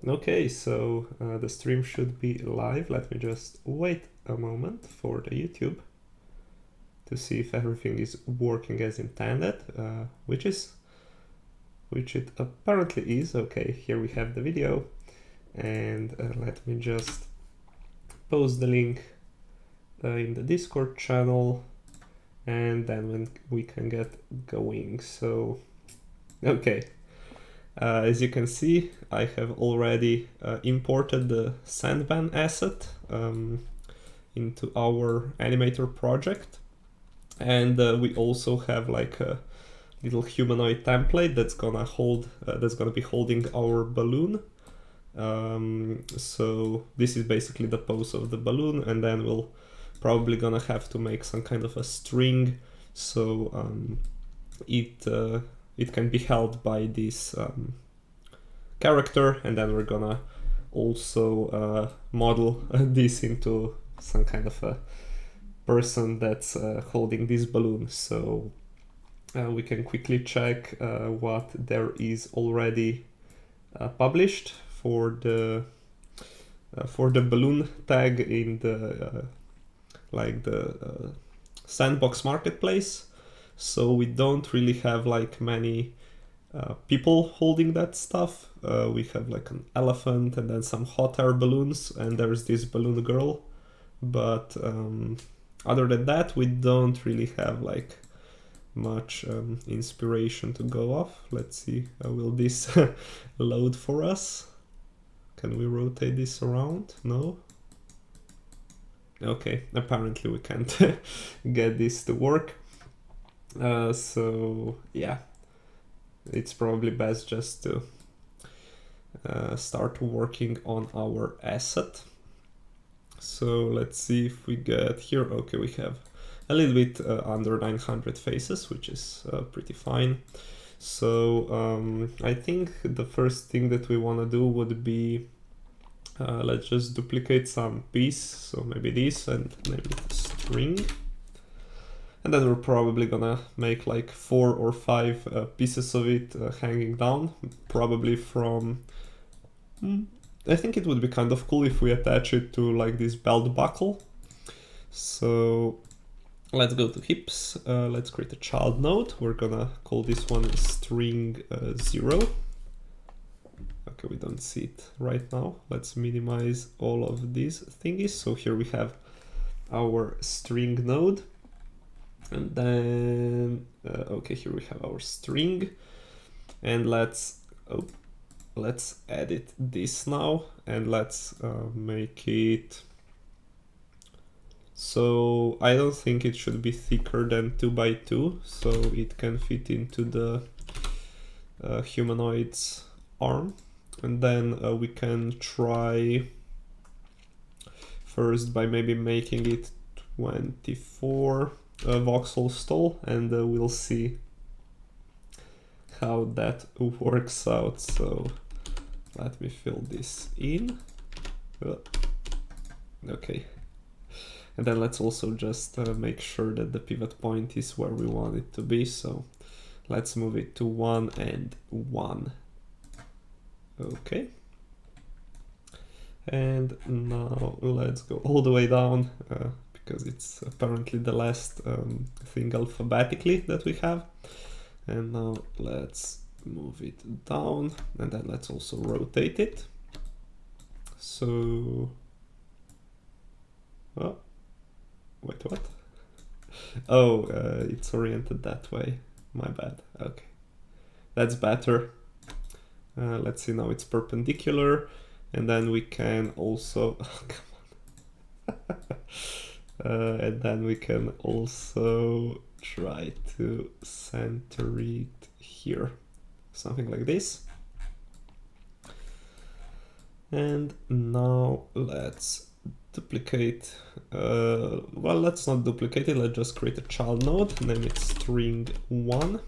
Okay, so the stream should be live. Let me just wait a moment for the YouTube to see if everything is working as intended, which it apparently is. Okay, here we have the video, and let me just post the link in the Discord channel, and then when we can get going. So, okay. As you can see, I have already imported the Sandman asset into our animator project, and we also have like a little humanoid template that's gonna be holding our balloon. So this is basically the pose of the balloon, and then we'll probably gonna have to make some kind of a string so it can be held by this character, and then we're gonna also model this into some kind of a person that's holding this balloon. So we can quickly check what there is already published for the balloon tag in the Sandbox marketplace. So we don't really have like many people holding that stuff. We have like an elephant and then some hot air balloons, and there's this balloon girl. But other than that, we don't really have like much inspiration to go off. Let's see, will this load for us? Can we rotate this around? No? Okay, apparently we can't get this to work. So yeah, it's probably best just to start working on our asset. So let's see if we get here. Okay, we have a little bit under 900 faces, which is pretty fine. So I think the first thing that we want to do would be let's just duplicate some piece. So maybe this and maybe string. And then we're probably gonna make like 4 or 5 pieces of it hanging down, probably from... I think it would be kind of cool if we attach it to like this belt buckle. So let's go to hips, let's create a child node. We're gonna call this one string 0. Okay, we don't see it right now. Let's minimize all of these thingies. So here we have our string node. And then, okay, here we have our string, and let's edit this now, and let's make it, so I don't think it should be thicker than 2 by 2, so it can fit into the humanoid's arm. And then we can try first by maybe making it 24 voxels tall, and we'll see how that works out. So let me fill this in. Okay, and then let's also just make sure that the pivot point is where we want it to be. So let's move it to 1 and 1. Okay, and now let's go all the way down because it's apparently the last thing alphabetically that we have. And now let's move it down, and then let's also rotate it. So, oh, wait, what? Oh, it's oriented that way. My bad. Okay, that's better. Let's see, now it's perpendicular, and then we can also, oh, come on. And then we can also try to center it here, something like this. And now let's duplicate, well, let's not duplicate it, let's just create a child node, name it string 1.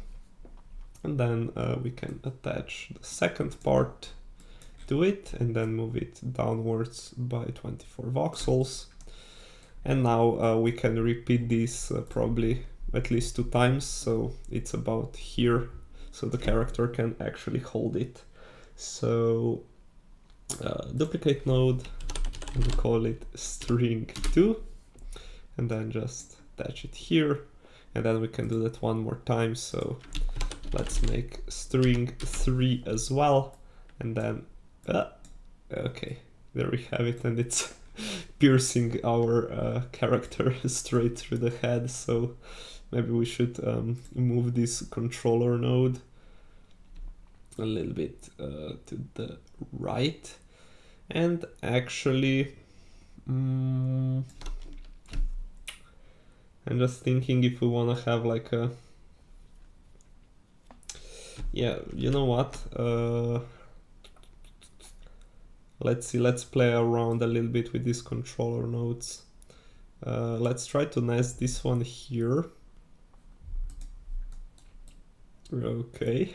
And then we can attach the second part to it, and then move it downwards by 24 voxels. And now we can repeat this probably at least 2 times, so it's about here, so the character can actually hold it. So duplicate node, and we call it string2, and then just attach it here, and then we can do that one more time. So let's make string3 as well, and then okay, there we have it, and it's piercing our character straight through the head. So maybe we should move this controller node a little bit to the right, and actually I'm just thinking if we want to have like a, yeah, you know what, let's see, let's play around a little bit with these controller nodes. Let's try to nest this one here. Okay.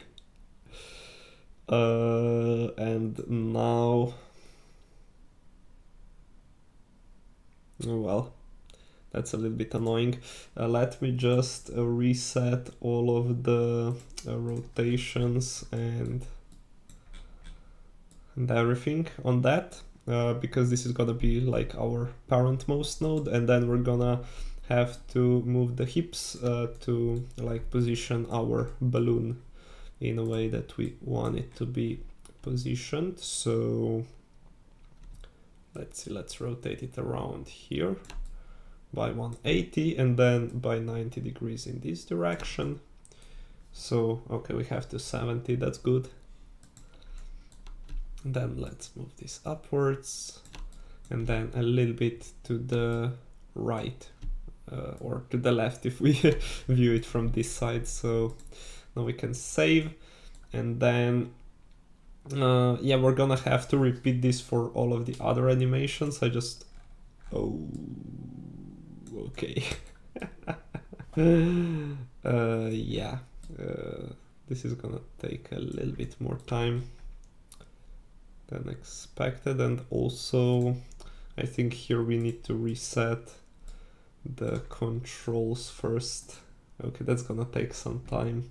And now, well, that's a little bit annoying. Let me just reset all of the rotations and everything on that, because this is gonna be like our parentmost node, and then we're gonna have to move the hips to like position our balloon in a way that we want it to be positioned. So let's see, let's rotate it around here by 180 and then by 90 degrees in this direction. So okay, we have to 70, that's good. And then let's move this upwards, and then a little bit to the right, or to the left if we view it from this side. So now we can save, and then yeah, we're gonna have to repeat this for all of the other animations. I just, oh, okay. Yeah, this is gonna take a little bit more time than expected, and also I think here we need to reset the controls first. Okay, that's gonna take some time.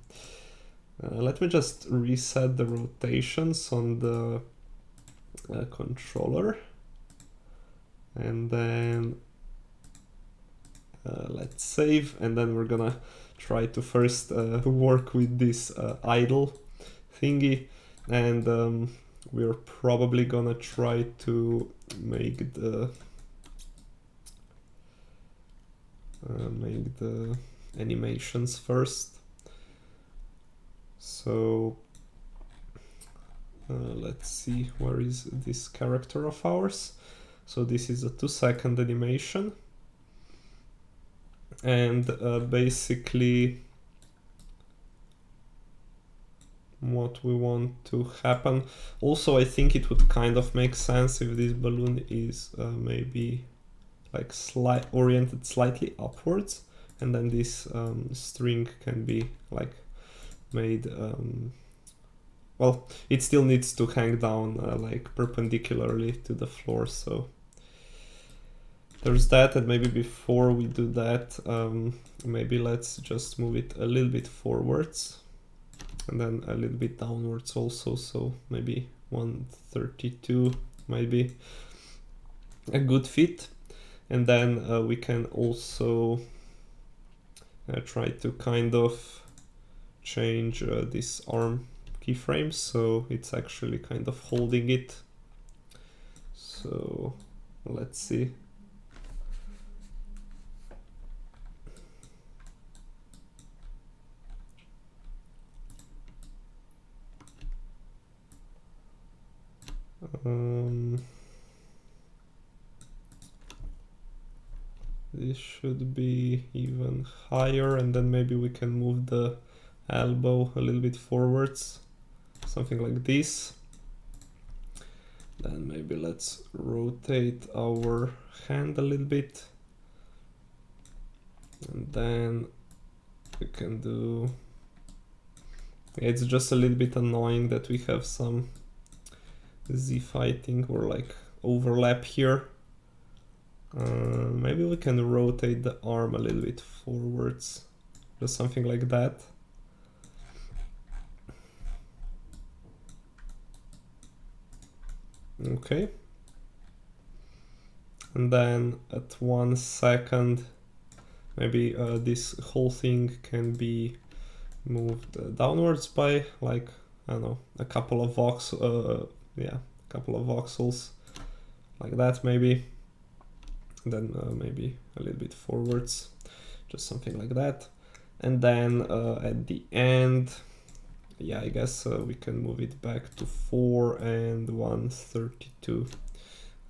Let me just reset the rotations on the controller, and then let's save, and then we're gonna try to first work with this idle thingy, and we're probably gonna try to make the animations first. So let's see, where is this character of ours? So this is a 2-second animation, and basically what we want to happen. Also, I think it would kind of make sense if this balloon is maybe like oriented slightly upwards, and then this string can be like made, well, it still needs to hang down like perpendicularly to the floor. So there's that, and maybe before we do that, maybe let's just move it a little bit forwards and then a little bit downwards also. So maybe 132 might be a good fit. And then we can also try to kind of change this arm keyframes, so it's actually kind of holding it. So let's see. This should be even higher, and then maybe we can move the elbow a little bit forwards, something like this. Then maybe let's rotate our hand a little bit, and then we can do, it's just a little bit annoying that we have some Z fighting or like overlap here. Maybe we can rotate the arm a little bit forwards, just something like that. Okay. And then at 1 second, maybe this whole thing can be moved downwards by like, I don't know, a couple of yeah, a couple of voxels, like that maybe. And then maybe a little bit forwards, just something like that. And then at the end, yeah, I guess we can move it back to 4 and 132.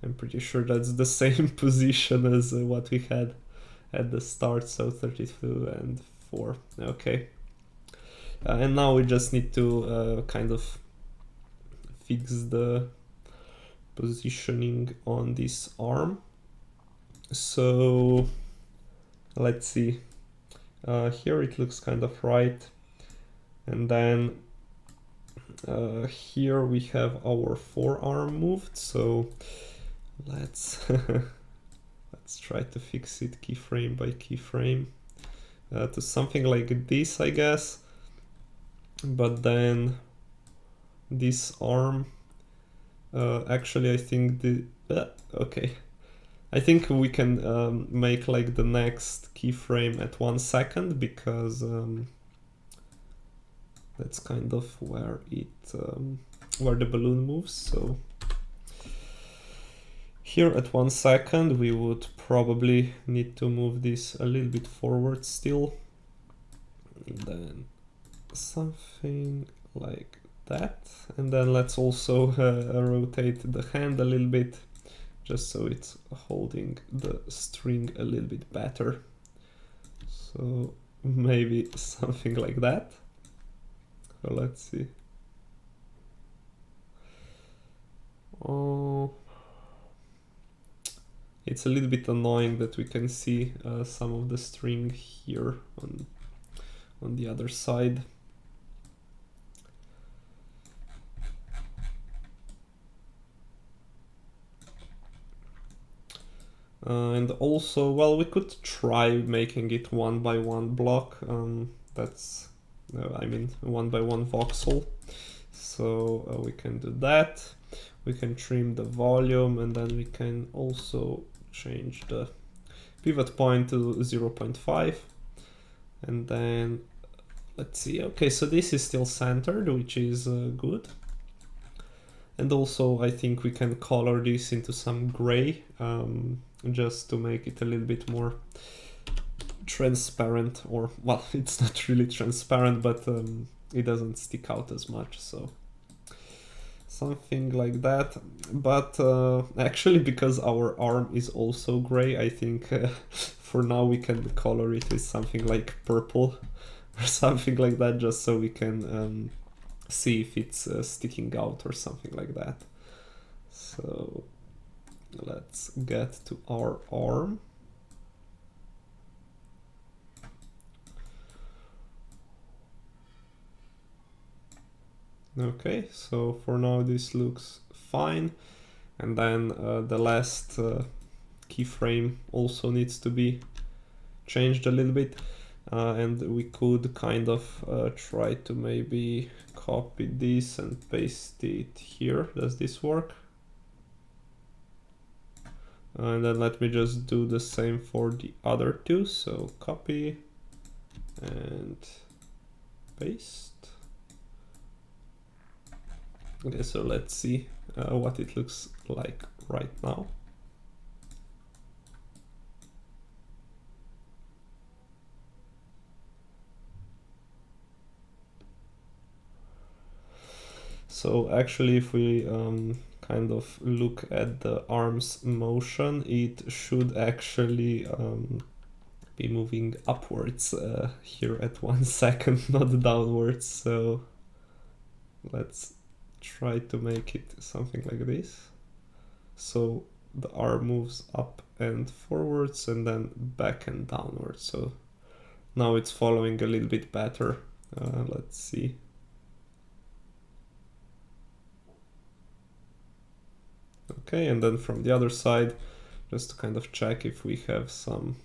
I'm pretty sure that's the same position as what we had at the start, so 32 and 4. Okay. And now we just need to kind of fix the positioning on this arm. So let's see. Here it looks kind of right. And then here we have our forearm moved. So let's let's try to fix it keyframe by keyframe to something like this, I guess. But then this arm, actually I think okay. I think we can make like the next keyframe at 1 second, because that's kind of where it where the balloon moves. So here at 1 second we would probably need to move this a little bit forward still, and then something like that. And then let's also rotate the hand a little bit, just so it's holding the string a little bit better. So maybe something like that. So let's see. Oh, it's a little bit annoying that we can see some of the string here on the other side. And also, well, we could try making it 1 by 1 block. That's, I mean, 1 by 1 voxel. So we can do that. We can trim the volume, and then we can also change the pivot point to 0.5. And then let's see. Okay, so this is still centered, which is good. And also I think we can color this into some gray, just to make it a little bit more transparent, or, well, it's not really transparent, but it doesn't stick out as much, so something like that. But actually, because our arm is also gray, I think for now we can color it with something like purple or something like that, just so we can see if it's sticking out or something like that. So let's get to our arm. Okay, so for now this looks fine. And then the last keyframe also needs to be changed a little bit. And we could kind of try to maybe copy this and paste it here. Does this work? And then let me just do the same for the other two. So copy and paste. Okay, so let's see what it looks like right now. So actually, if we kind of look at the arm's motion, it should actually be moving upwards here at 1 second, not downwards. So let's try to make it something like this. So the arm moves up and forwards, and then back and downwards. So now it's following a little bit better. Let's see. Okay, and then from the other side, just to kind of check if we have some.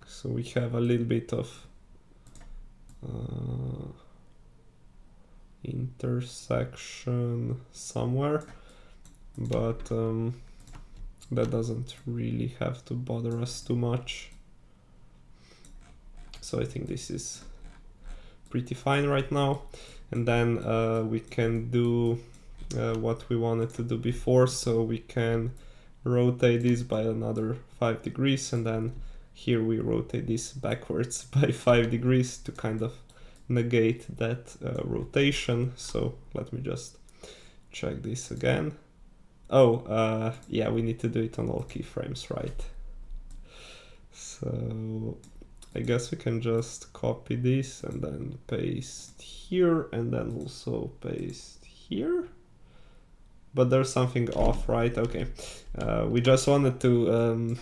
So we have a little bit of intersection somewhere, but that doesn't really have to bother us too much. So I think this is pretty fine right now. And then we can do what we wanted to do before. So we can rotate this by another 5 degrees, and then here we rotate this backwards by 5 degrees to kind of negate that rotation. So let me just check this again. Oh, yeah, we need to do it on all keyframes, right? So I guess we can just copy this and then paste here, and then also paste here. But there's something off, right? Okay, we just wanted to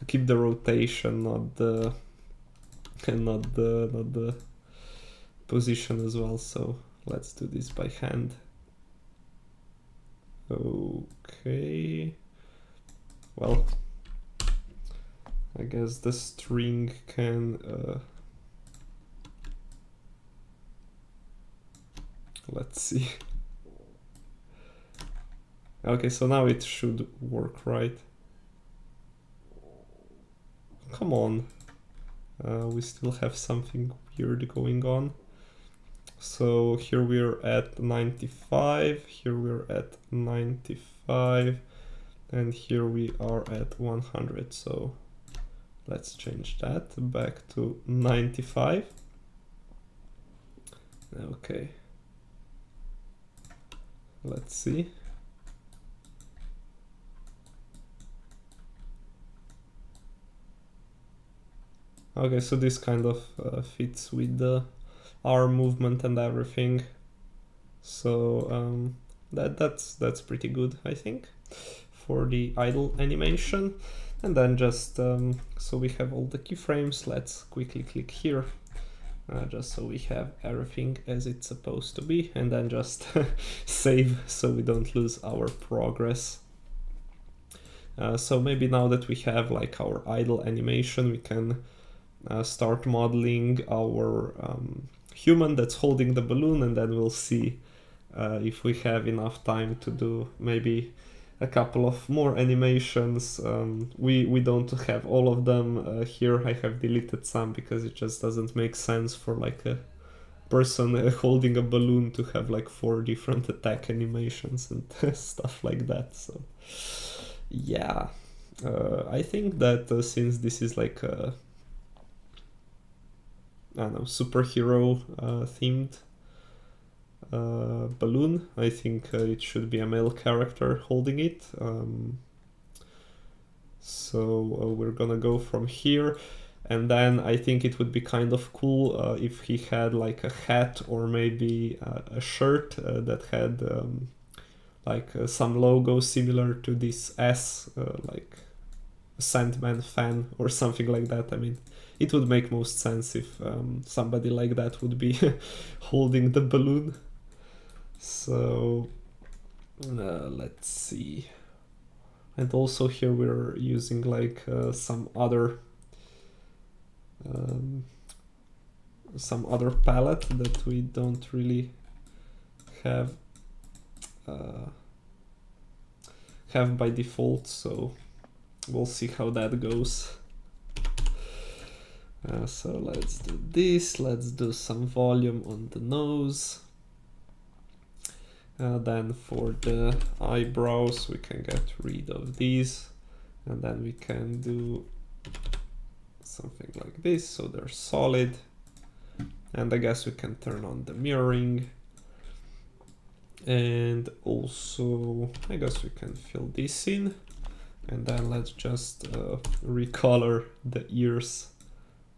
keep the rotation, not the position as well. So let's do this by hand. Okay. Well, I guess the string can let's see. Okay, so now it should work, right? Come on. We still have something weird going on. So here we're at 95, here we're at 95, and here we are at 100. So let's change that back to 95. Okay. Let's see. Okay, so this kind of fits with the arm movement and everything. So that's pretty good, I think, for the idle animation. And then just so we have all the keyframes, let's quickly click here, just so we have everything as it's supposed to be, and then just save so we don't lose our progress. So maybe now that we have like our idle animation, we can start modeling our human that's holding the balloon, and then we'll see if we have enough time to do maybe a couple of more animations. We don't have all of them here. I have deleted some because it just doesn't make sense for like a person holding a balloon to have like 4 different attack animations and stuff like that. So yeah, I think that since this is like a I don't know, superhero themed balloon, I think it should be a male character holding it. So we're gonna go from here, and then I think it would be kind of cool if he had like a hat or maybe a shirt that had like some logo similar to this S, like a Sandman fan or something like that. I mean, it would make most sense if somebody like that would be holding the balloon. So let's see. And also here we're using like some other palette that we don't really have by default. So we'll see how that goes. So let's do this, let's do some volume on the nose. Then for the eyebrows we can get rid of these, and then we can do something like this so they're solid. And I guess we can turn on the mirroring, and also I guess we can fill this in, and then let's just recolor the ears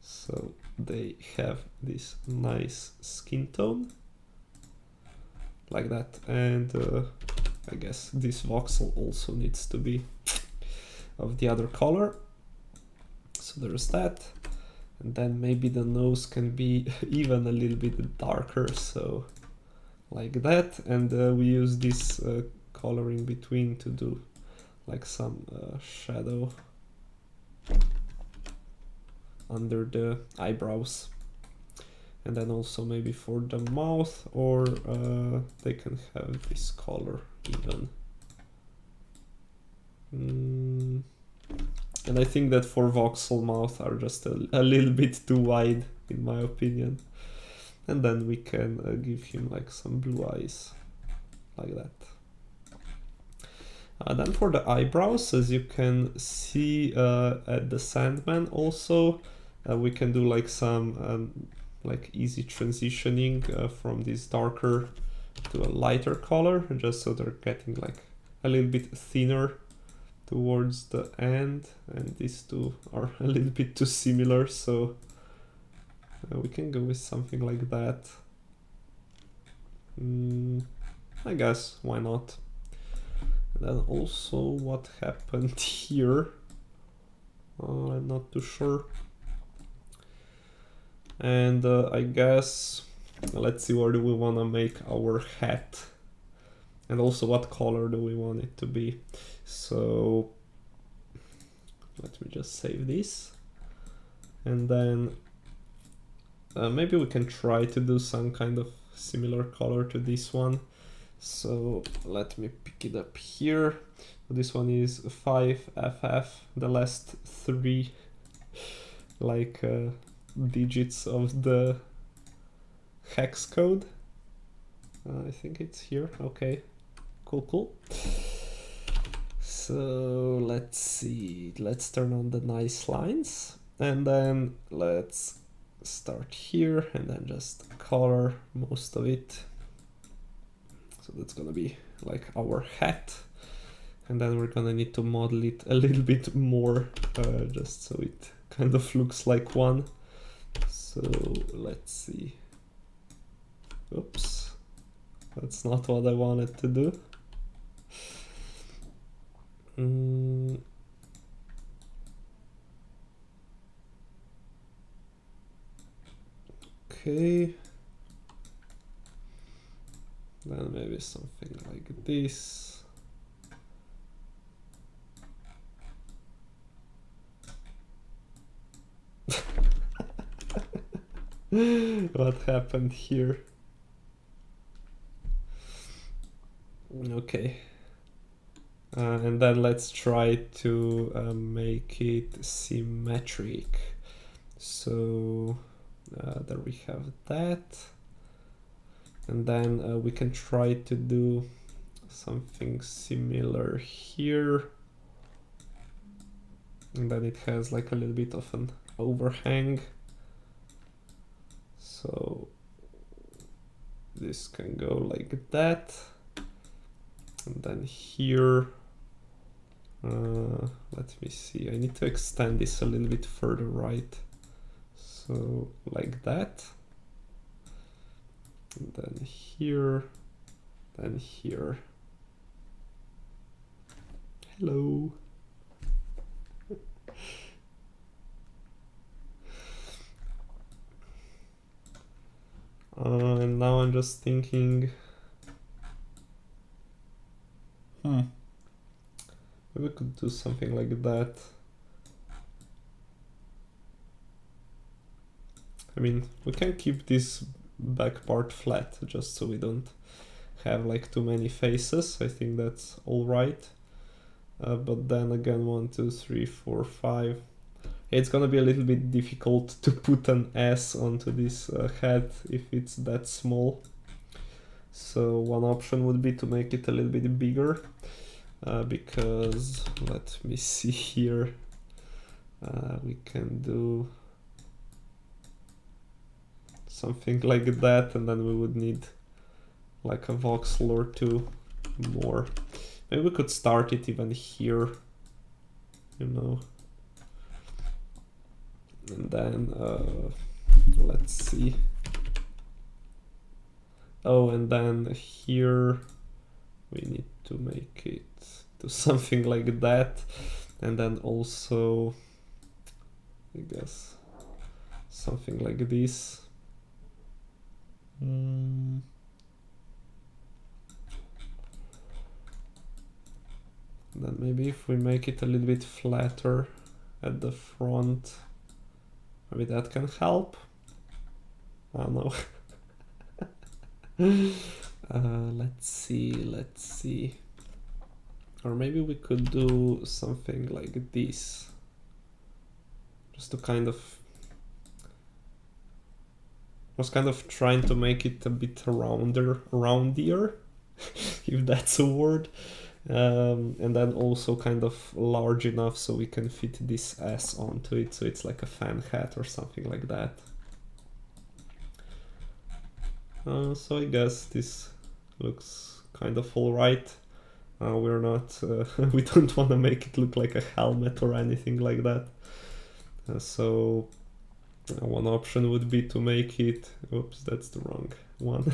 so they have this nice skin tone like that. And I guess this voxel also needs to be of the other color, so there's that. And then maybe the nose can be even a little bit darker, so like that. And we use this color in between to do like some shadow under the eyebrows. And then also maybe for the mouth, or they can have this color even. And I think that for voxel mouth are just a little bit too wide, in my opinion. And then we can give him like some blue eyes, like that. Then for the eyebrows, as you can see at the Sandman also, we can do like some like easy transitioning from this darker to a lighter color, just so they're getting like a little bit thinner towards the end, and these two are a little bit too similar, so we can go with something like that. I guess, why not? And then also what happened here, I'm not too sure. And I guess, let's see, where do we want to make our hat? And also what color do we want it to be? So let me just save this. And then maybe we can try to do some kind of similar color to this one. So let me pick it up here. This one is 5FF, the last 3 like digits of the hex code. I think it's here. Okay, cool. So let's see, let's turn on the nice lines, and then let's start here and then just color most of it. So that's gonna be like our hat, and then we're gonna need to model it a little bit more just so it kind of looks like one. So let's see. Oops, that's not what I wanted to do. Okay. Then maybe something like this. What happened here? Okay. And then let's try to make it symmetric. So there we have that. And then we can try to do something similar here. And then it has like a little bit of an overhang. So this can go like that. And then here, let me see, I need to extend this a little bit further right. So like that. And then here, then here. Hello. And now I'm just thinking, maybe we could do something like that. I mean, we can keep this back part flat just so we don't have like too many faces. I think that's all right. But then again, 1, 2, 3, 4, 5. It's gonna be a little bit difficult to put an S onto this head if it's that small. So one option would be to make it a little bit bigger, because let me see here, we can do something like that, and then we would need like a voxel or two more. Maybe we could start it even here, you know. And then let's see. Oh, and then here we need to make it to something like that, and then also I guess something like this. Then maybe if we make it a little bit flatter at the front, maybe that can help. I don't know. Let's see. Or maybe we could do something like this. Just to kind of... was kind of trying to make it a bit roundier, if that's a word. And then also kind of large enough so we can fit this S onto it, so it's like a fan hat or something like that. So I guess this looks kind of alright. We're not, we don't want to make it look like a helmet or anything like that. So one option would be to make it, oops, that's the wrong one.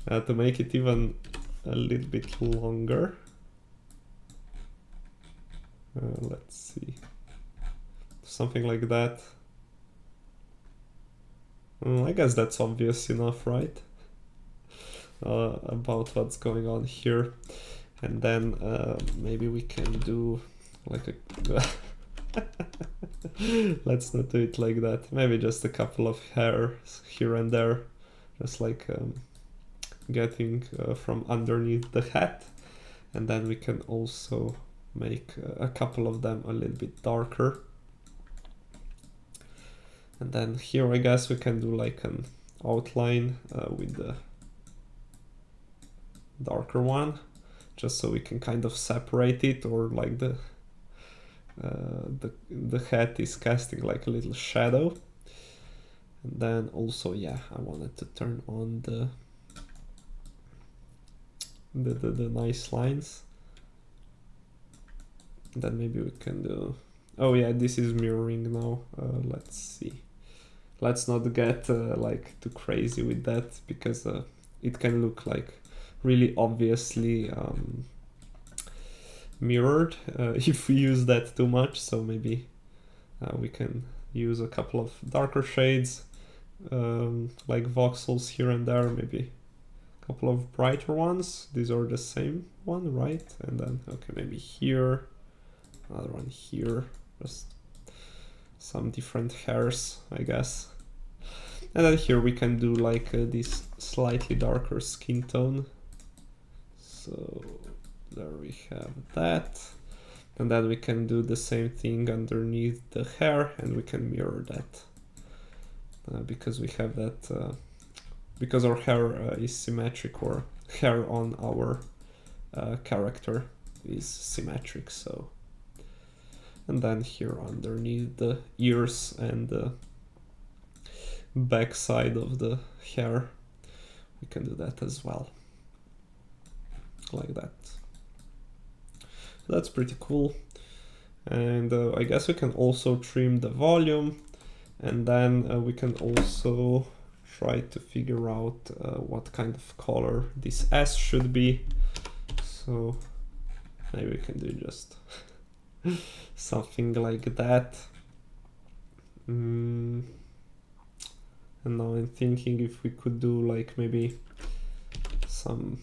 To make it even a little bit longer. Let's see, something like that. I guess that's obvious enough, right? About what's going on here. And then maybe we can do like a... let's not do it like that. Maybe just a couple of hairs here and there. Just like getting from underneath the hat. And then we can also make a couple of them a little bit darker. And then here I guess we can do like an outline with the darker one, just so we can kind of separate it, or like the hat is casting like a little shadow. And then also, yeah, I wanted to turn on the nice lines. And then maybe we can do, oh yeah, this is mirroring now. Let's see. Let's not get like too crazy with that, because it can look like really obviously mirrored if we use that too much. So maybe we can use a couple of darker shades, like voxels here and there, maybe a couple of brighter ones. These are the same one, right? And then, okay, maybe here, another one here, just some different hairs, I guess. And then here we can do like this slightly darker skin tone. So there we have that. And then we can do the same thing underneath the hair, and we can mirror that. Because we have that, because our hair is symmetric, or hair on our character is symmetric, so. And then here underneath the ears and the back side of the hair, we can do that as well, like that. That's pretty cool. And I guess we can also trim the volume, and then we can also try to figure out what kind of color this S should be. So maybe we can do just something like that. And now I'm thinking if we could do like maybe some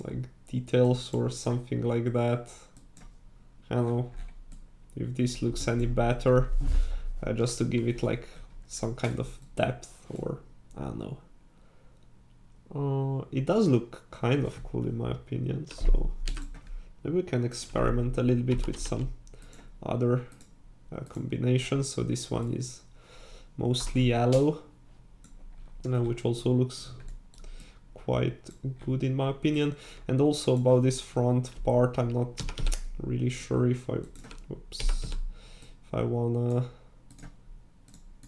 like details or something like that. I don't know if this looks any better, just to give it like some kind of depth, or I don't know. It does look kind of cool in my opinion, so maybe we can experiment a little bit with some other combinations. So this one is mostly yellow, which also looks quite good in my opinion. And also about this front part, I'm not really sure if I wanna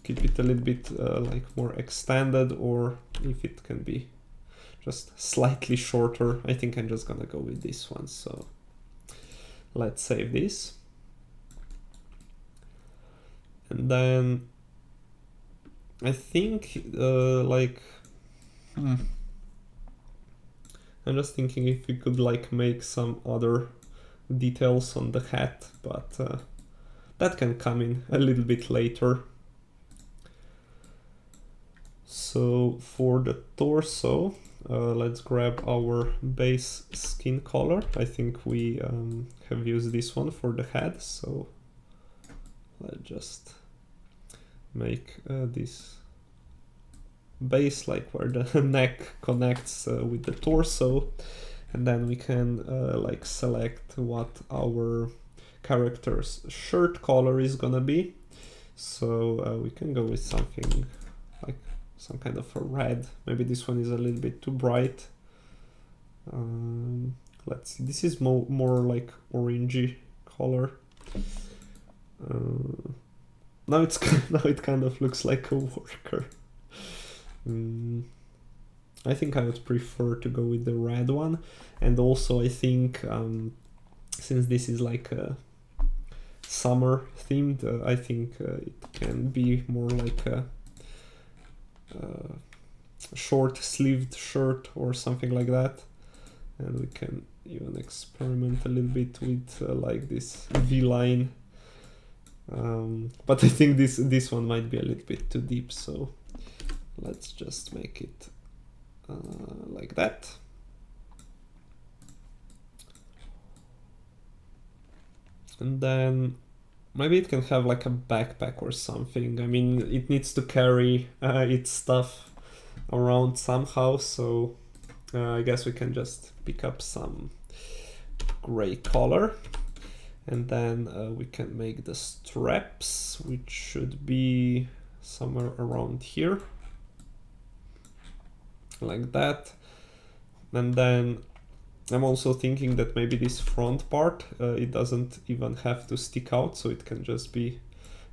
keep it a little bit like more extended, or if it can be just slightly shorter. I think I'm just gonna go with this one, so let's save this. And then I think I'm just thinking if we could like make some other details on the hat, but that can come in a little bit later. So for the torso, let's grab our base skin color. I think we have used this one for the head, so let's just make this base, like where the neck connects with the torso, and then we can like select what our character's shirt color is gonna be. So we can go with something like some kind of a red. Maybe this one is a little bit too bright. Let's see, this is more like orangey color. Now it kind of looks like a worker. I think I would prefer to go with the red one, and also I think since this is like a summer themed, I think it can be more like a short sleeved shirt or something like that, and we can even experiment a little bit with like this V-line, but I think this one might be a little bit too deep, so let's just make it like that. And then maybe it can have like a backpack or something. I mean, it needs to carry its stuff around somehow, so I guess we can just pick up some gray color, and then we can make the straps, which should be somewhere around here, like that. And then I'm also thinking that maybe this front part, it doesn't even have to stick out, so it can just be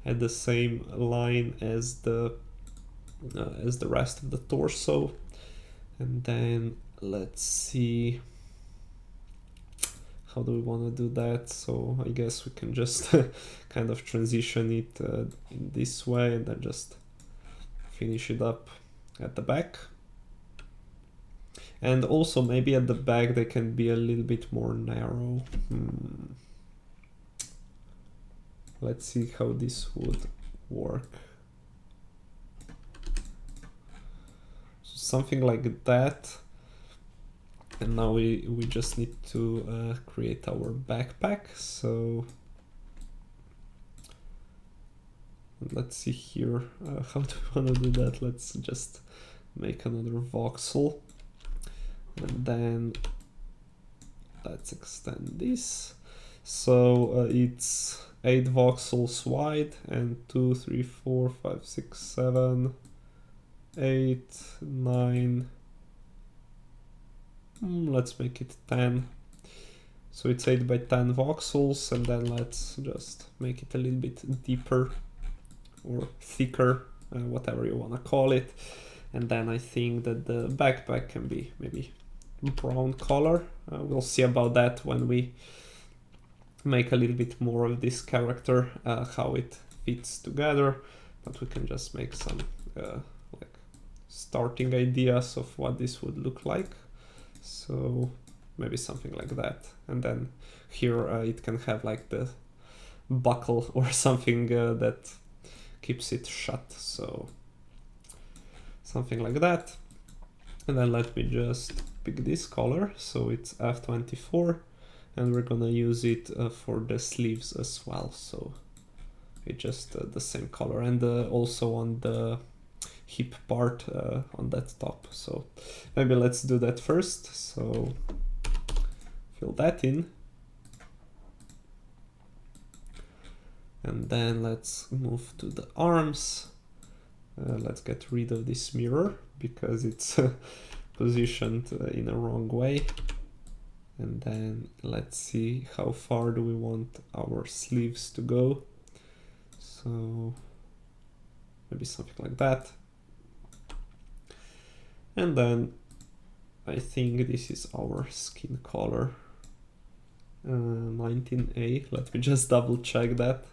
at the same line as the rest of the torso. And then let's see, how do we want to do that? So I guess we can just kind of transition it in this way, and then just finish it up at the back. And also maybe at the back they can be a little bit more narrow. Let's see how this would work. So something like that. And now we just need to create our backpack. So let's see here, how do we want to do that? Let's just make another voxel. And then let's extend this. So it's 8 voxels wide and 2, 3, 4, 5, 6, 7, 8, 9. Let's make it 10. So it's 8 by 10 voxels, and then let's just make it a little bit deeper or thicker, whatever you want to call it. And then I think that the backpack can be maybe brown color. We'll see about that when we make a little bit more of this character, how it fits together, but we can just make some like starting ideas of what this would look like. So maybe something like that, and then here it can have like the buckle or something that keeps it shut, so something like that. And then let me just pick this color, so it's F24, and we're gonna use it for the sleeves as well, so it's just the same color, and also on the hip part on that top. So maybe let's do that first. So fill that in, and then let's move to the arms. Let's get rid of this mirror because it's positioned in a wrong way. And then let's see how far do we want our sleeves to go. So maybe something like that. And then I think this is our skin color, 19A. Let me just double check that.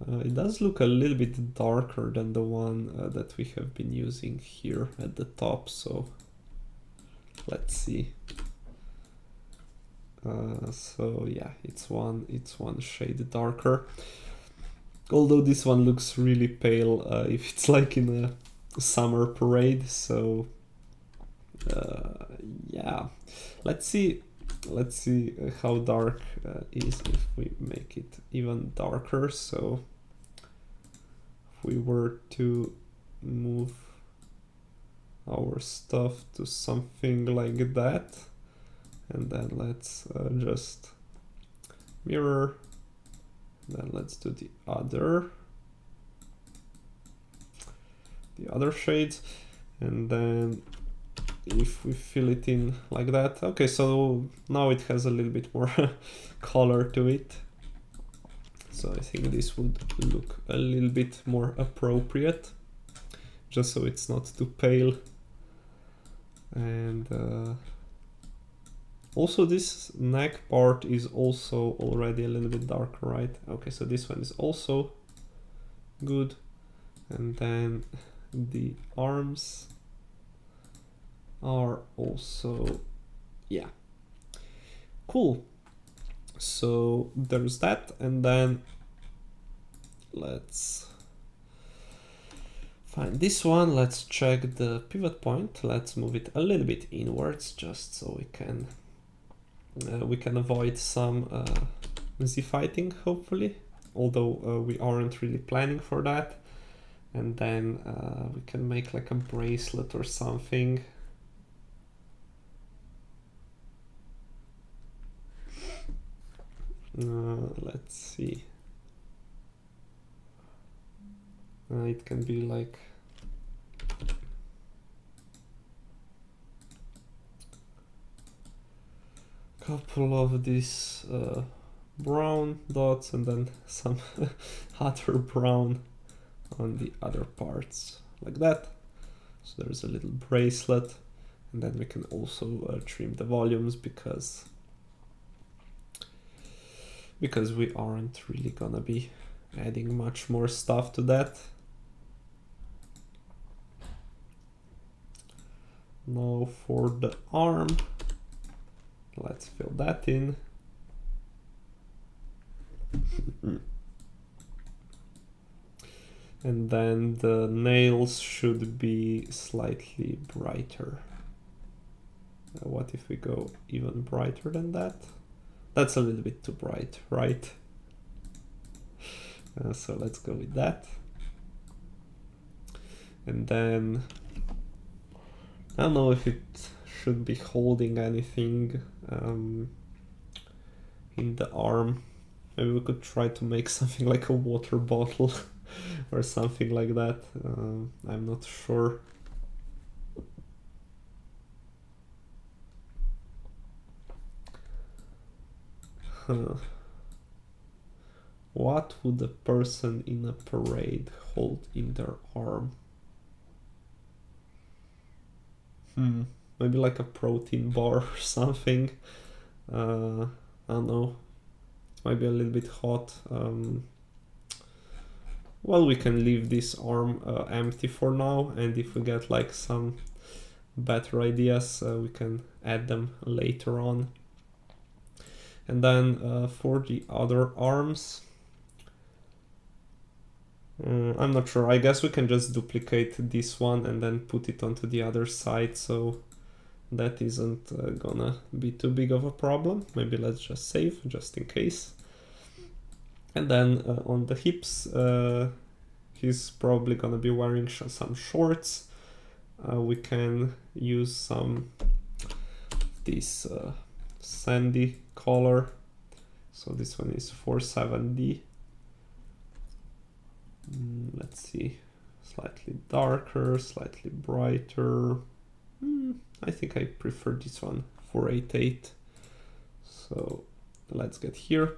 It does look a little bit darker than the one that we have been using here at the top, so let's see. So yeah, it's one shade darker. Although this one looks really pale if it's like in a summer parade, so yeah, let's see how dark is if we make it even darker. So if we were to move our stuff to something like that, and then let's just mirror, then let's do the other shades, and then if we fill it in like that, okay, so now it has a little bit more color to it. So I think this would look a little bit more appropriate, just so it's not too pale. And also this neck part is also already a little bit darker, right? Okay, so this one is also good. And then the arms are also, yeah, cool. So there's that, and then let's find this one. Let's check the pivot point. Let's move it a little bit inwards, just so we can avoid some Z fighting, hopefully, although we aren't really planning for that. And then we can make like a bracelet or something. Let's see. It can be like a couple of these brown dots and then some other brown on the other parts, like that. So there's a little bracelet, and then we can also trim the volumes because we aren't really gonna be adding much more stuff to that. Now for the arm, let's fill that in. And then the nails should be slightly brighter. What if we go even brighter than that? That's a little bit too bright, right? So let's go with that. And then I don't know if it should be holding anything in the arm. Maybe we could try to make something like a water bottle or something like that. I'm not sure. What would a person in a parade hold in their arm? Maybe like a protein bar or something. I don't know. It might be a little bit hot. Well, we can leave this arm empty for now, and if we get like some better ideas, we can add them later on. And then for the other arms, I'm not sure. I guess we can just duplicate this one and then put it onto the other side, so that isn't gonna be too big of a problem. Maybe let's just save just in case. And then on the hips, he's probably gonna be wearing some shorts. We can use some this sandy color. So this one is 470. Let's see, slightly darker, slightly brighter. I think I prefer this one, 488. So let's get here,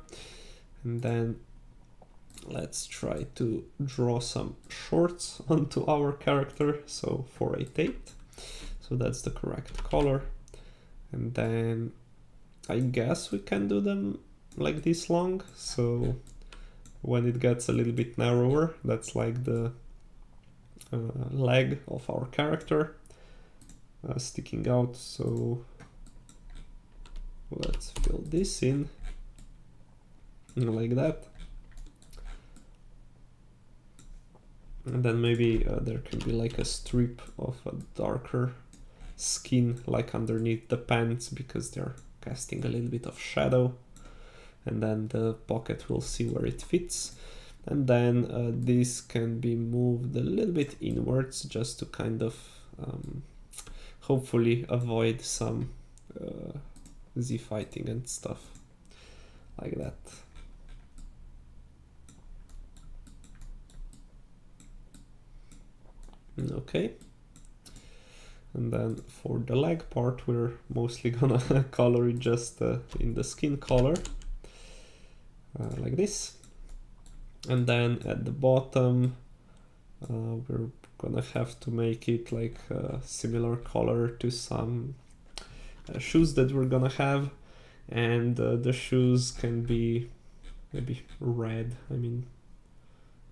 and then let's try to draw some shorts onto our character. So 488, so that's the correct color. And then I guess we can do them like this long, so when it gets a little bit narrower, that's like the leg of our character sticking out. So let's fill this in like that. And then maybe there can be like a strip of a darker skin like underneath the pants, because they're casting a little bit of shadow. And then the pocket will see where it fits. And then this can be moved a little bit inwards just to kind of hopefully avoid some Z fighting and stuff like that. Okay. And then for the leg part, we're mostly gonna color it just in the skin color, like this. And then at the bottom, we're gonna have to make it like a similar color to some shoes that we're gonna have. And the shoes can be maybe red. I mean,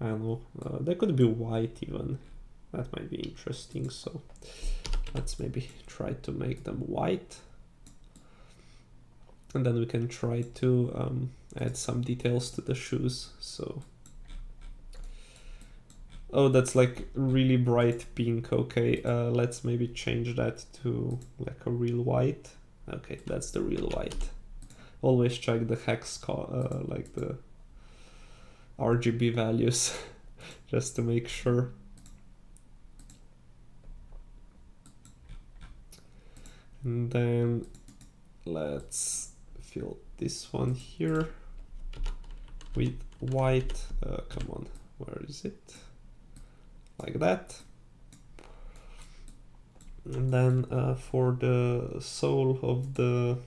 I don't know, they could be white even. That might be interesting, so let's maybe try to make them white. And then we can try to add some details to the shoes. So, oh, that's like really bright pink. Okay, let's maybe change that to like a real white. Okay, that's the real white. Always check the hex, like the RGB values, just to make sure. And then let's fill this one here with white. Come on, where is it? Like that. And then for the sole of the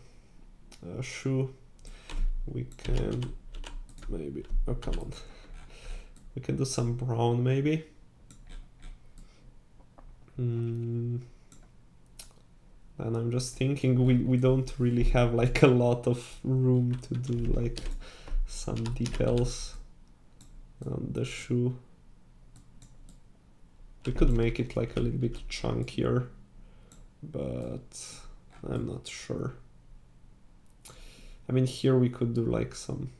shoe, we can maybe, oh come on, we can do some brown maybe. And I'm just thinking we don't really have like a lot of room to do like some details on the shoe. We could make it like a little bit chunkier, but I'm not sure. I mean, here we could do like some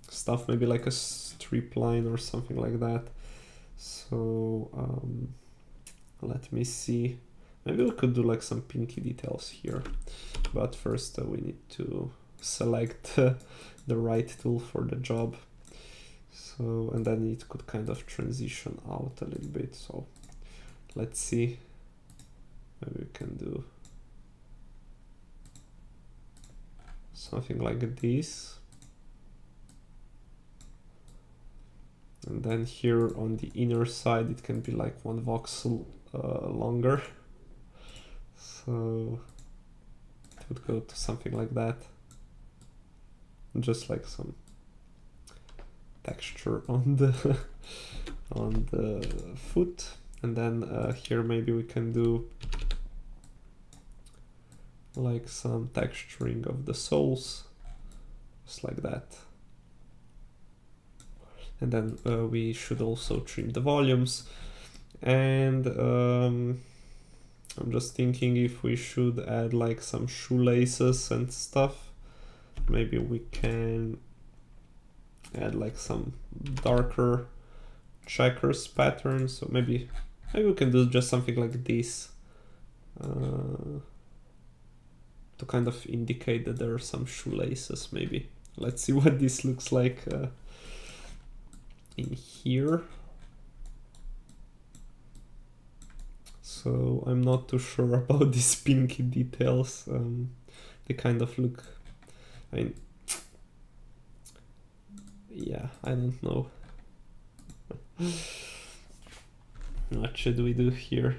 stuff, maybe like a strip line or something like that. So let me see. Maybe we could do like some pinky details here, but first we need to select the right tool for the job. So, and then it could kind of transition out a little bit. So let's see, maybe we can do something like this. And then here on the inner side, it can be like 1 voxel longer. So it would go to something like that. Just like some texture on the on the foot. And then here maybe we can do like some texturing of the soles, just like that. And then we should also trim the volumes. And I'm just thinking if we should add like some shoelaces and stuff. Maybe we can add like some darker checkers pattern. So maybe we can do just something like this to kind of indicate that there are some shoelaces maybe. Let's see what this looks like in here. So I'm not too sure about these pinky details. They kind of look, I mean, yeah, I don't know. What should we do here?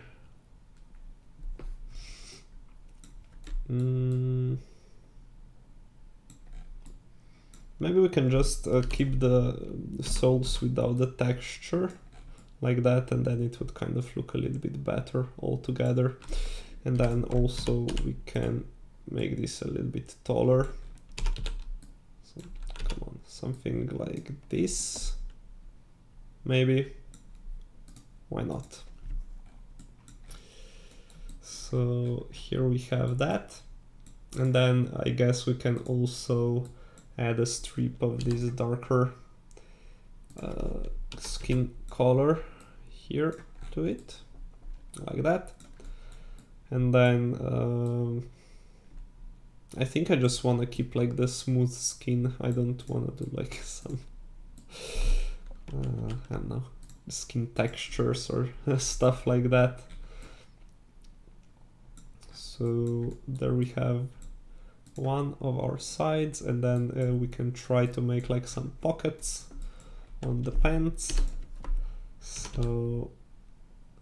Maybe we can just keep the soles without the texture, like that, and then it would kind of look a little bit better altogether. And then also we can make this a little bit taller. So, come on, something like this, maybe. Why not? So here we have that. And then I guess we can also add a strip of this darker skin color here to it, like that. And then I think I just want to keep like the smooth skin. I don't want to do like some I don't know, skin textures or stuff like that. So there we have one of our sides, and then we can try to make like some pockets on the pants. So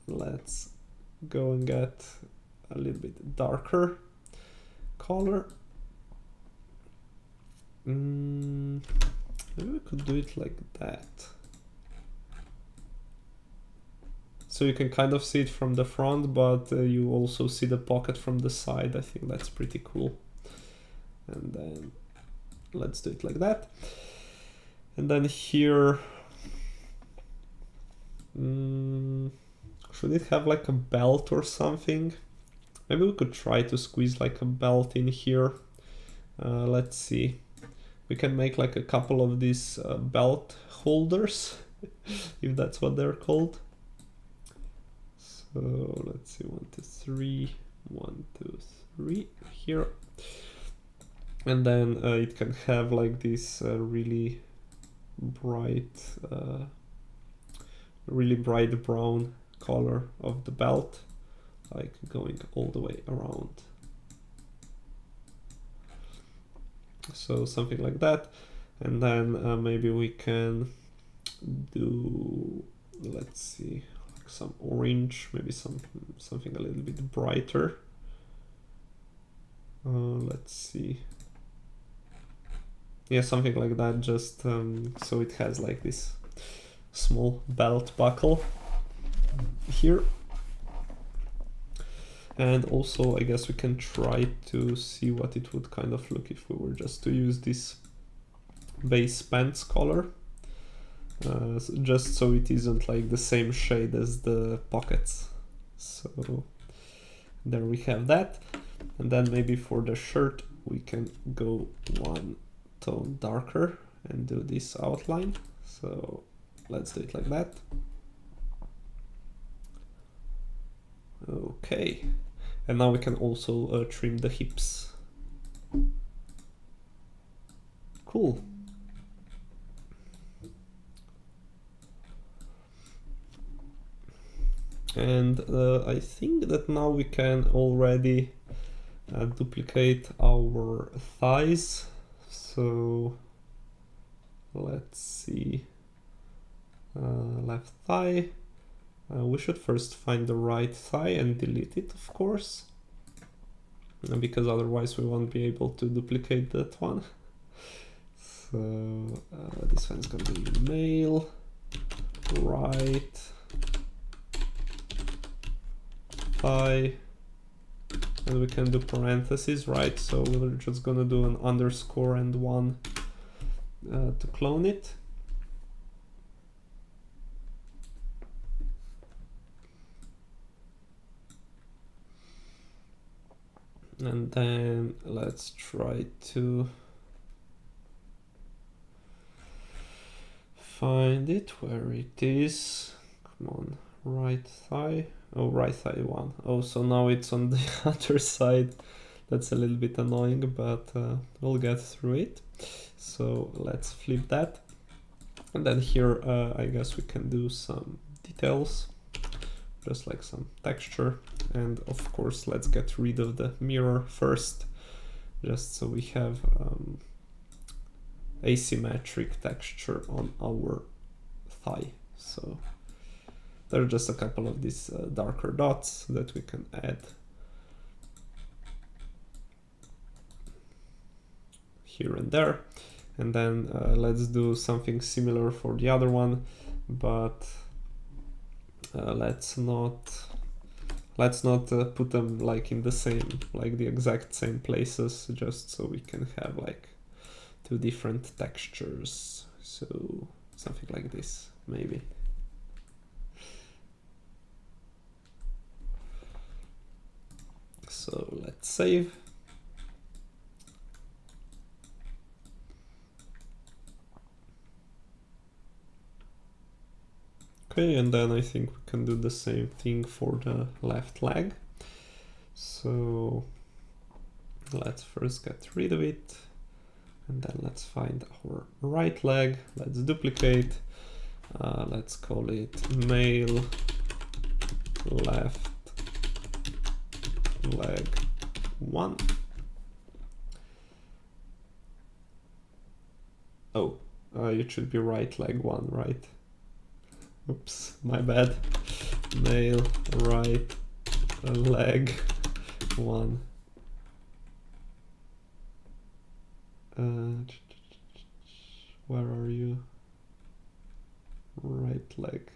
let's go and get a little bit darker color. Maybe we could do it like that. So you can kind of see it from the front, but you also see the pocket from the side. I think that's pretty cool. And then let's do it like that. And then here, should it have like a belt or something? Maybe we could try to squeeze like a belt in here. Let's see. We can make like a couple of these belt holders, if that's what they're called. So let's see, 1, 2, 3, 1, 2, 3 here. And then it can have like this really bright brown color of the belt, like going all the way around. So something like that. And then maybe we can do, let's see, like some orange, maybe something a little bit brighter. Let's see. Yeah, something like that, just so it has like this small belt buckle here. And also, I guess we can try to see what it would kind of look if we were just to use this base pants color. Just so it isn't like the same shade as the pockets. So there we have that. And then maybe for the shirt, we can go one tone darker and do this outline. So let's do it like that. Okay. And now we can also trim the hips. Cool. And I think that now we can already duplicate our thighs. So let's see, left thigh. We should first find the right thigh and delete it, of course, because otherwise we won't be able to duplicate that one. So this one's gonna be male, right thigh, and we can do parentheses, right? So we're just gonna do an underscore and 1 to clone it. And then let's try to find it where it is. Come on, right thigh. Oh, right thigh 1. Oh, so now it's on the other side. That's a little bit annoying, but we'll get through it. So let's flip that. And then here, I guess we can do some details, just like some texture. And of course, let's get rid of the mirror first, just so we have asymmetric texture on our thigh. So there are just a couple of these darker dots that we can add here and there. And then let's do something similar for the other one, but let's not put them like in the same, like the exact same places, just so we can have like 2 different textures. So something like this, maybe. So let's save. Okay, and then I think we can do the same thing for the left leg. So let's first get rid of it, and then let's find our right leg. Let's duplicate, let's call it male left leg 1. Oh, it should be right leg 1, right? Oops, my bad. Male right leg 1. Where are you? Right leg.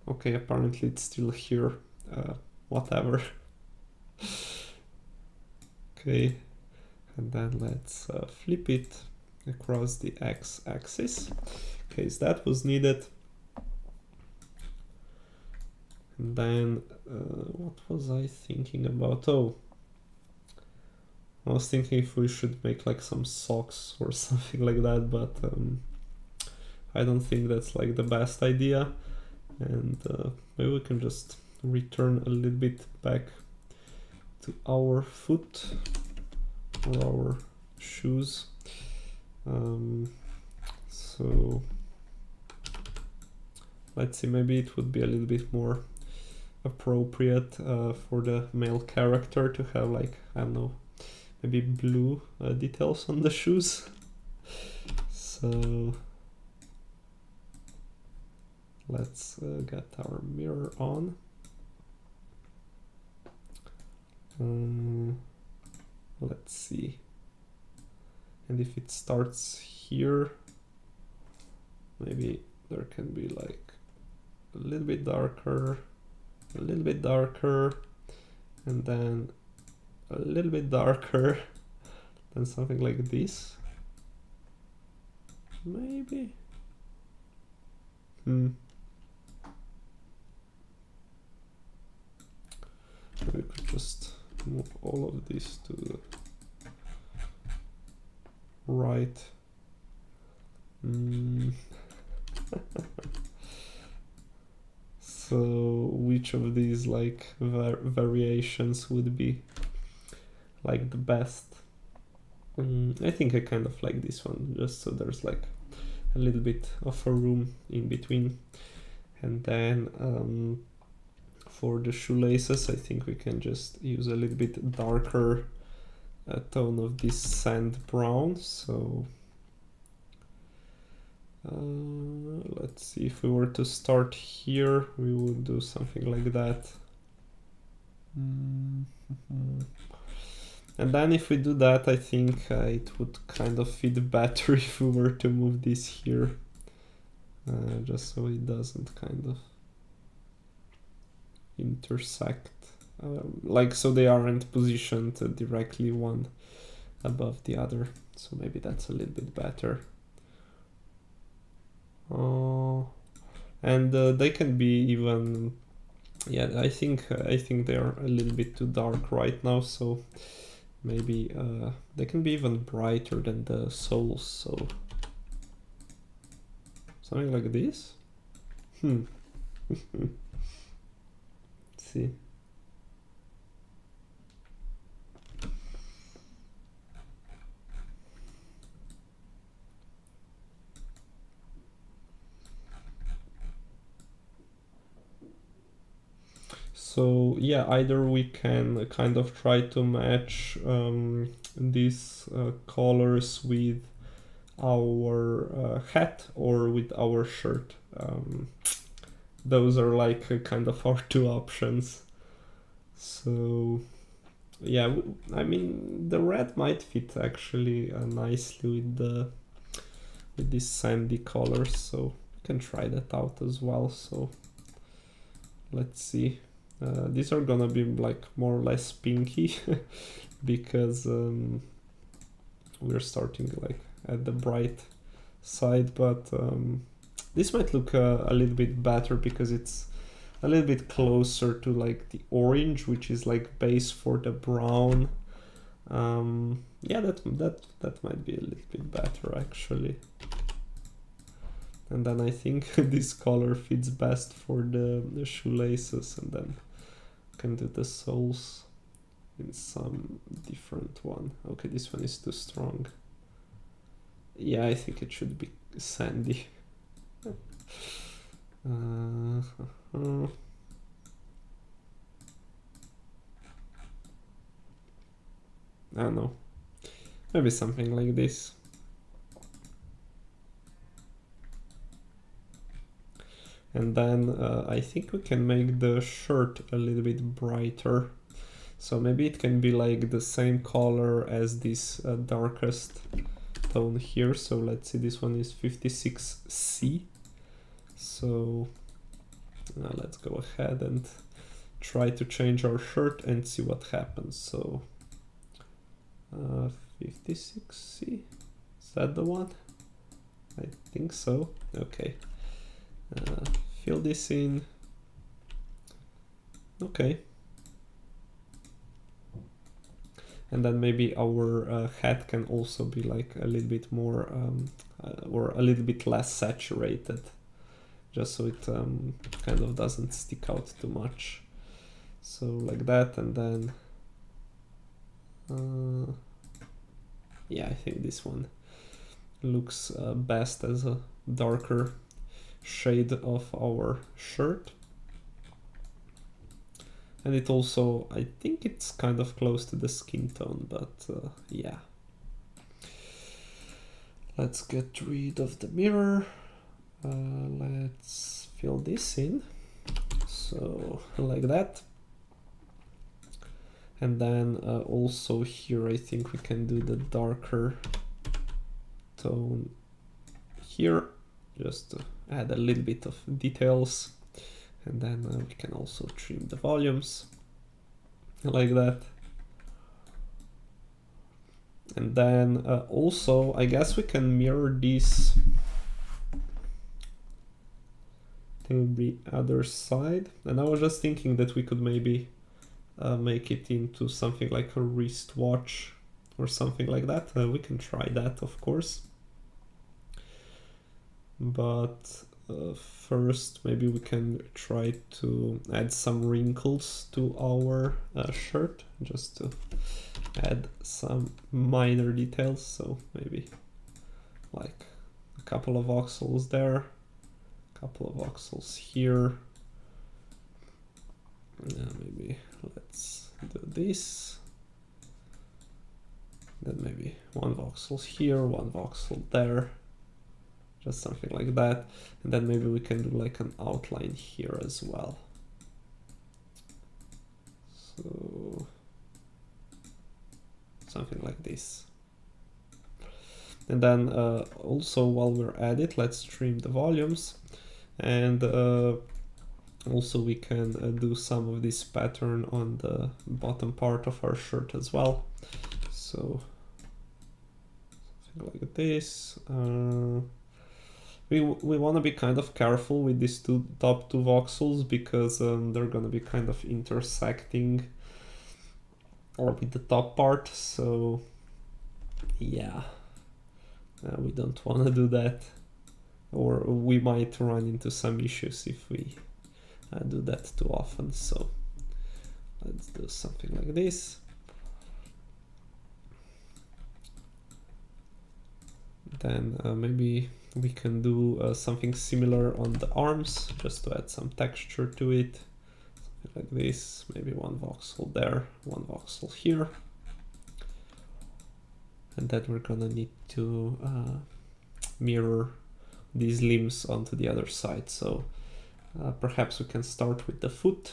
Okay, apparently it's still here. Whatever. Okay, and then let's flip it across the x-axis in case that was needed. And then what was I thinking about? Oh, I was thinking if we should make like some socks or something like that, but I don't think that's like the best idea. And maybe we can just return a little bit back to our foot or our shoes. So let's see, maybe it would be a little bit more appropriate for the male character to have like, I don't know, maybe blue details on the shoes. So let's get our mirror on. Let's see. And if it starts here, maybe there can be like a little bit darker, a little bit darker, and then a little bit darker, then something like this. Maybe. We could just move all of this to the right. So which of these like variations would be like the best? I think I kind of like this one, just so there's like a little bit of a room in between. And then for the shoelaces, I think we can just use a little bit darker tone of this sand brown. So let's see, if we were to start here, we would do something like that. And then if we do that, I think it would kind of fit better if we were to move this here, just so it doesn't kind of intersect, like so they aren't positioned directly one above the other. So maybe that's a little bit better. And they can be even, yeah, I think they are a little bit too dark right now, so maybe they can be even brighter than the soles, so something like this. Let's see. So yeah, either we can kind of try to match these colors with our hat or with our shirt. Those are like kind of our two options. So yeah, I mean the red might fit actually nicely with these sandy colors, so we can try that out as well. So let's see. These are gonna be like more or less pinky because we're starting like at the bright side, but this might look a little bit better because it's a little bit closer to like the orange, which is like base for the brown. Yeah, that might be a little bit better actually. And then I think this color fits best for the shoelaces, and then can do the soles in some different one. Okay, this one is too strong. Yeah, I think it should be Sandy. I don't know. Maybe something like this. And then I think we can make the shirt a little bit brighter. So maybe it can be like the same color as this darkest tone here. So let's see, this one is 56C. So let's go ahead and try to change our shirt and see what happens. So 56C, is that the one? I think so. Okay. Fill this in. Okay. And then maybe our hat can also be like a little bit more or a little bit less saturated, just so it kind of doesn't stick out too much. So like that, and then yeah, I think this one looks best as a darker shade of our shirt. And it also, I think it's kind of close to the skin tone, but yeah. Let's get rid of the mirror. Let's fill this in. So like that. And then also here, I think we can do the darker tone here, just to add a little bit of details. And then we can also trim the volumes like that. And then also, I guess we can mirror this to the other side. And I was just thinking that we could maybe make it into something like a wristwatch or something like that. We can try that, of course. But first, maybe we can try to add some wrinkles to our shirt, just to add some minor details. So maybe like a couple of voxels there, a couple of voxels here. Maybe let's do this. Then maybe one voxel here, one voxel there. Just something like that. And then maybe we can do like an outline here as well. So something like this. And then also while we're at it, let's trim the volumes. And also we can do some of this pattern on the bottom part of our shirt as well. So something like this. We want to be kind of careful with these top two voxels, because they're going to be kind of intersecting or with the top part. So yeah, we don't want to do that, or we might run into some issues if we do that too often. So let's do something like this. Then maybe we can do something similar on the arms, just to add some texture to it. Something like this, maybe one voxel there, one voxel here. And then we're gonna need to mirror these limbs onto the other side. So perhaps we can start with the foot.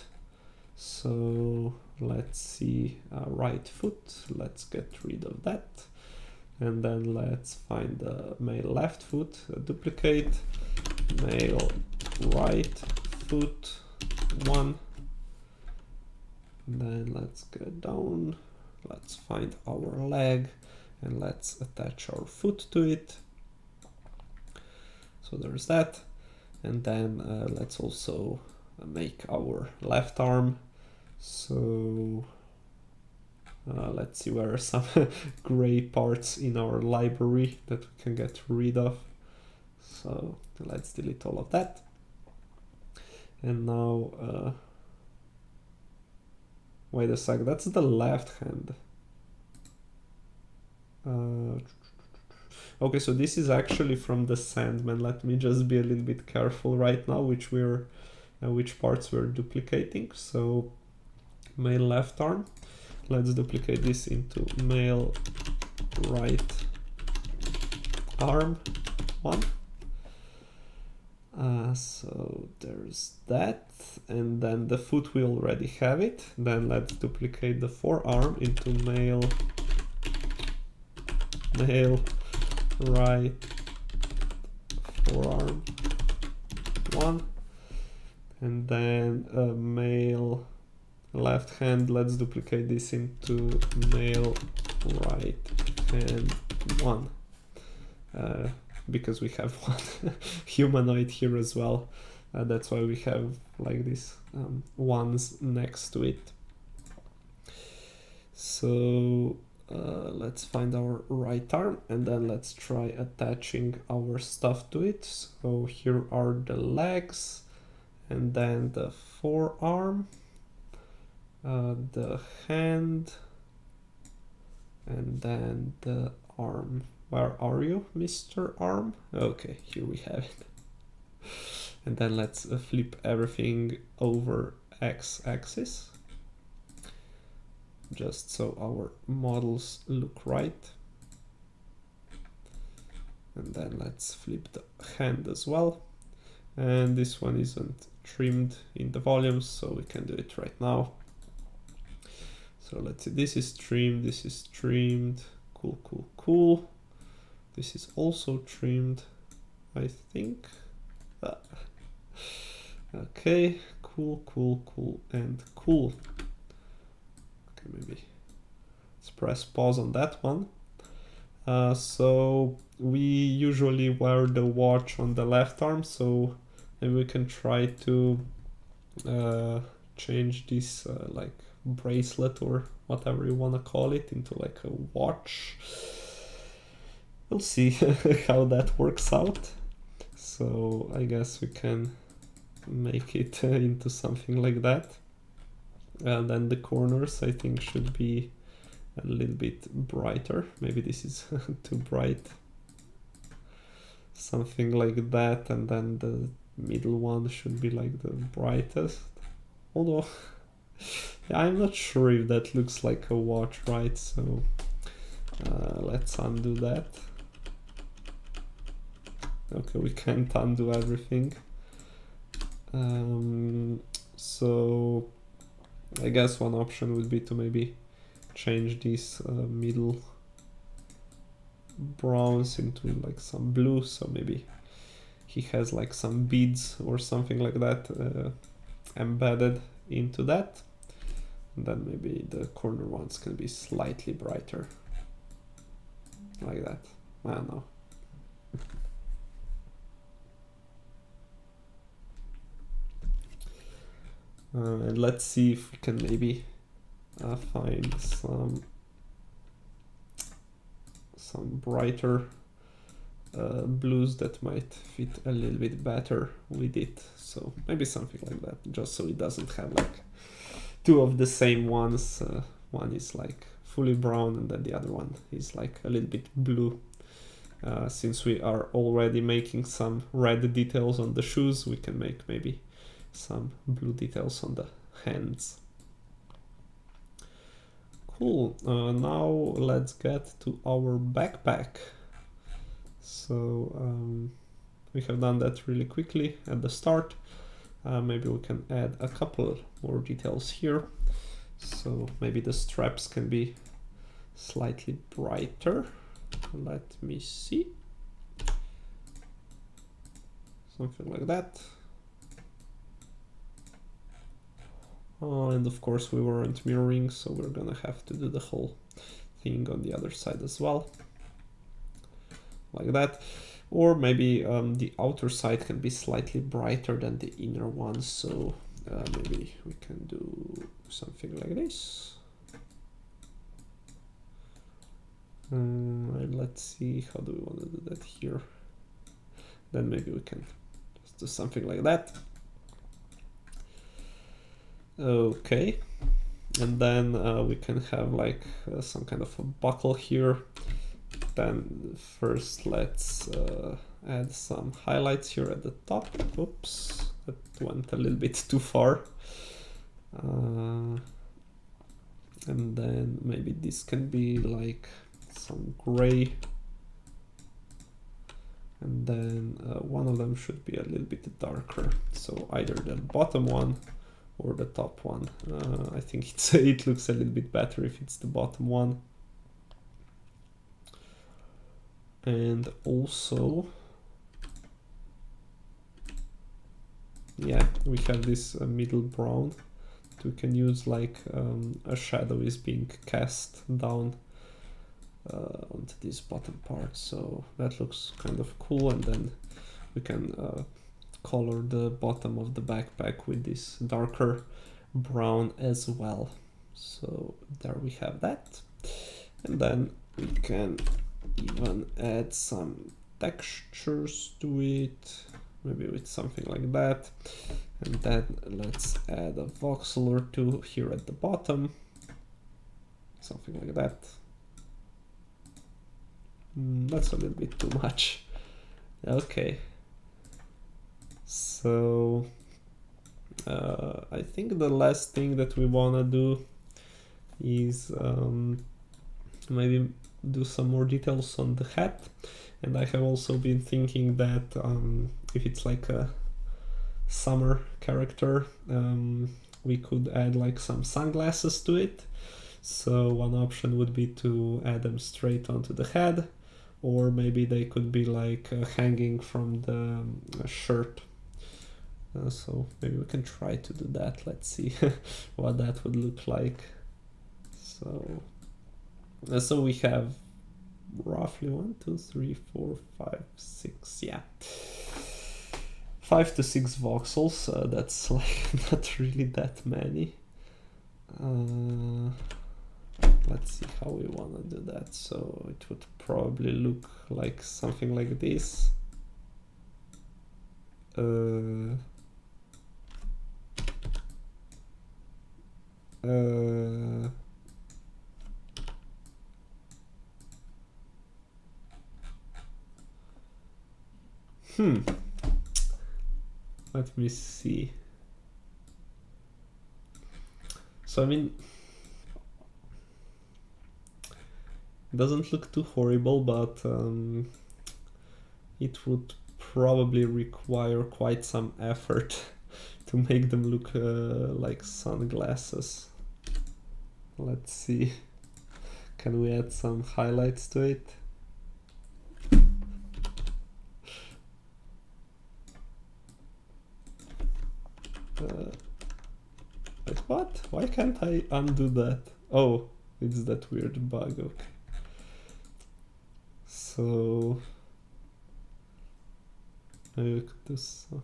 So let's see, right foot, let's get rid of that. And then let's find the male left foot, duplicate, male right foot 1. And then let's go down, let's find our leg, and let's attach our foot to it. So there's that. And then let's also make our left arm. So let's see where are some gray parts in our library that we can get rid of. So let's delete all of that. And now, wait a sec, that's the left hand. Okay, so this is actually from the Sandman. Let me just be a little bit careful right now, which parts we're duplicating. So male left arm. Let's duplicate this into male right arm 1. So there's that, and then the foot we already have it. Then let's duplicate the forearm into male right forearm 1, and then male left hand. Let's duplicate this into male right hand 1. Because we have one humanoid here as well. That's why we have like these ones next to it. So let's find our right arm, and then let's try attaching our stuff to it. So here are the legs, and then the forearm, the hand, and then the arm. Where are you, Mr. Arm? Okay, here we have it. And then let's flip everything over x-axis, just so our models look right. And then let's flip the hand as well. And this one isn't trimmed in the volumes, so we can do it right now. So let's see, this is trimmed, this is trimmed. Cool, cool, cool. This is also trimmed, I think. Okay, cool, cool, cool, and cool. Okay, maybe let's press pause on that one. So we usually wear the watch on the left arm, so maybe we can try to change this like bracelet or whatever you want to call it into like a watch. We'll see how that works out. So I guess we can make it into something like that. And then the corners, I think, should be a little bit brighter. Maybe this is too bright. Something like that, and then the middle one should be like the brightest. Although I'm not sure if that looks like a watch, right? So let's undo that. Okay, we can't undo everything. So I guess one option would be to maybe change these middle browns into like some blue. So maybe he has like some beads or something like that embedded into that. And then maybe the corner ones can be slightly brighter. Like that. I don't know. And let's see if we can maybe find some brighter blues that might fit a little bit better with it. So maybe something like that, just so it doesn't have like two of the same ones. One is like fully brown and then the other one is like a little bit blue. Since we are already making some red details on the shoes, we can make maybe some blue details on the hands. Cool. Now let's get to our backpack. So we have done that really quickly at the start. Maybe we can add a couple more details here. So maybe the straps can be slightly brighter. Let me see. Something like that. And of course we weren't mirroring, so we're gonna have to do the whole thing on the other side as well. Like that. Or maybe the outer side can be slightly brighter than the inner one, so maybe we can do something like this. And let's see, how do we want to do that here? Then maybe we can just do something like that. Okay, and then we can have like some kind of a buckle here. then first let's add some highlights here at the top. Oops, that went a little bit too far. And then maybe this can be like some gray. And then one of them should be a little bit darker. So either the bottom one or the top one. I think it looks a little bit better if it's the bottom one. And also, yeah, we have this middle brown that we can use like a shadow is being cast down onto this bottom part. So that looks kind of cool. And then we can color the bottom of the backpack with this darker brown as well. So there we have that. And then we can even add some textures to it, maybe with something like that. And then let's add a voxel or two here at the bottom, something like that. That's a little bit too much. Okay. So I think the last thing that we want to do is maybe do some more details on the hat. And I have also been thinking that if it's like a summer character, we could add like some sunglasses to it. So one option would be to add them straight onto the head, or maybe they could be like hanging from the shirt. So maybe we can try to do that. Let's see what that would look like. So we have roughly 1, 2, 3, 4, 5, 6, yeah, 5 to 6 voxels. That's like not really that many. Let's see how we want to do that. So it would probably look like something like this. Let me see. So I mean, it doesn't look too horrible, but it would probably require quite some effort to make them look like sunglasses. Let's see. Can we add some highlights to it? Wait, what? Why can't I undo that? Oh, it's that weird bug, okay. So maybe we could do some.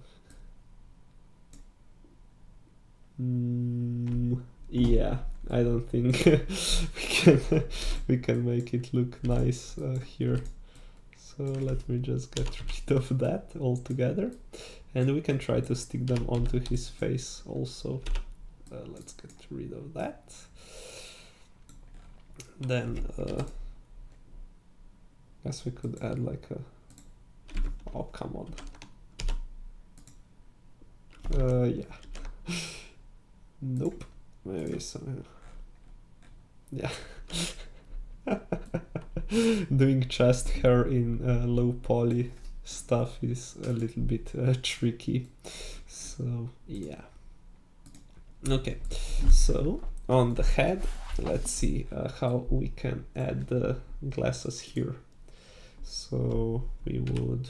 Yeah, I don't think we can make it look nice here. So let me just get rid of that altogether, and we can try to stick them onto his face also. Let's get rid of that. Then guess we could add like a, oh come on, yeah. Nope, maybe some, yeah. Doing chest hair in low poly stuff is a little bit tricky. So yeah. Okay, so on the head, let's see how we can add the glasses here. So we would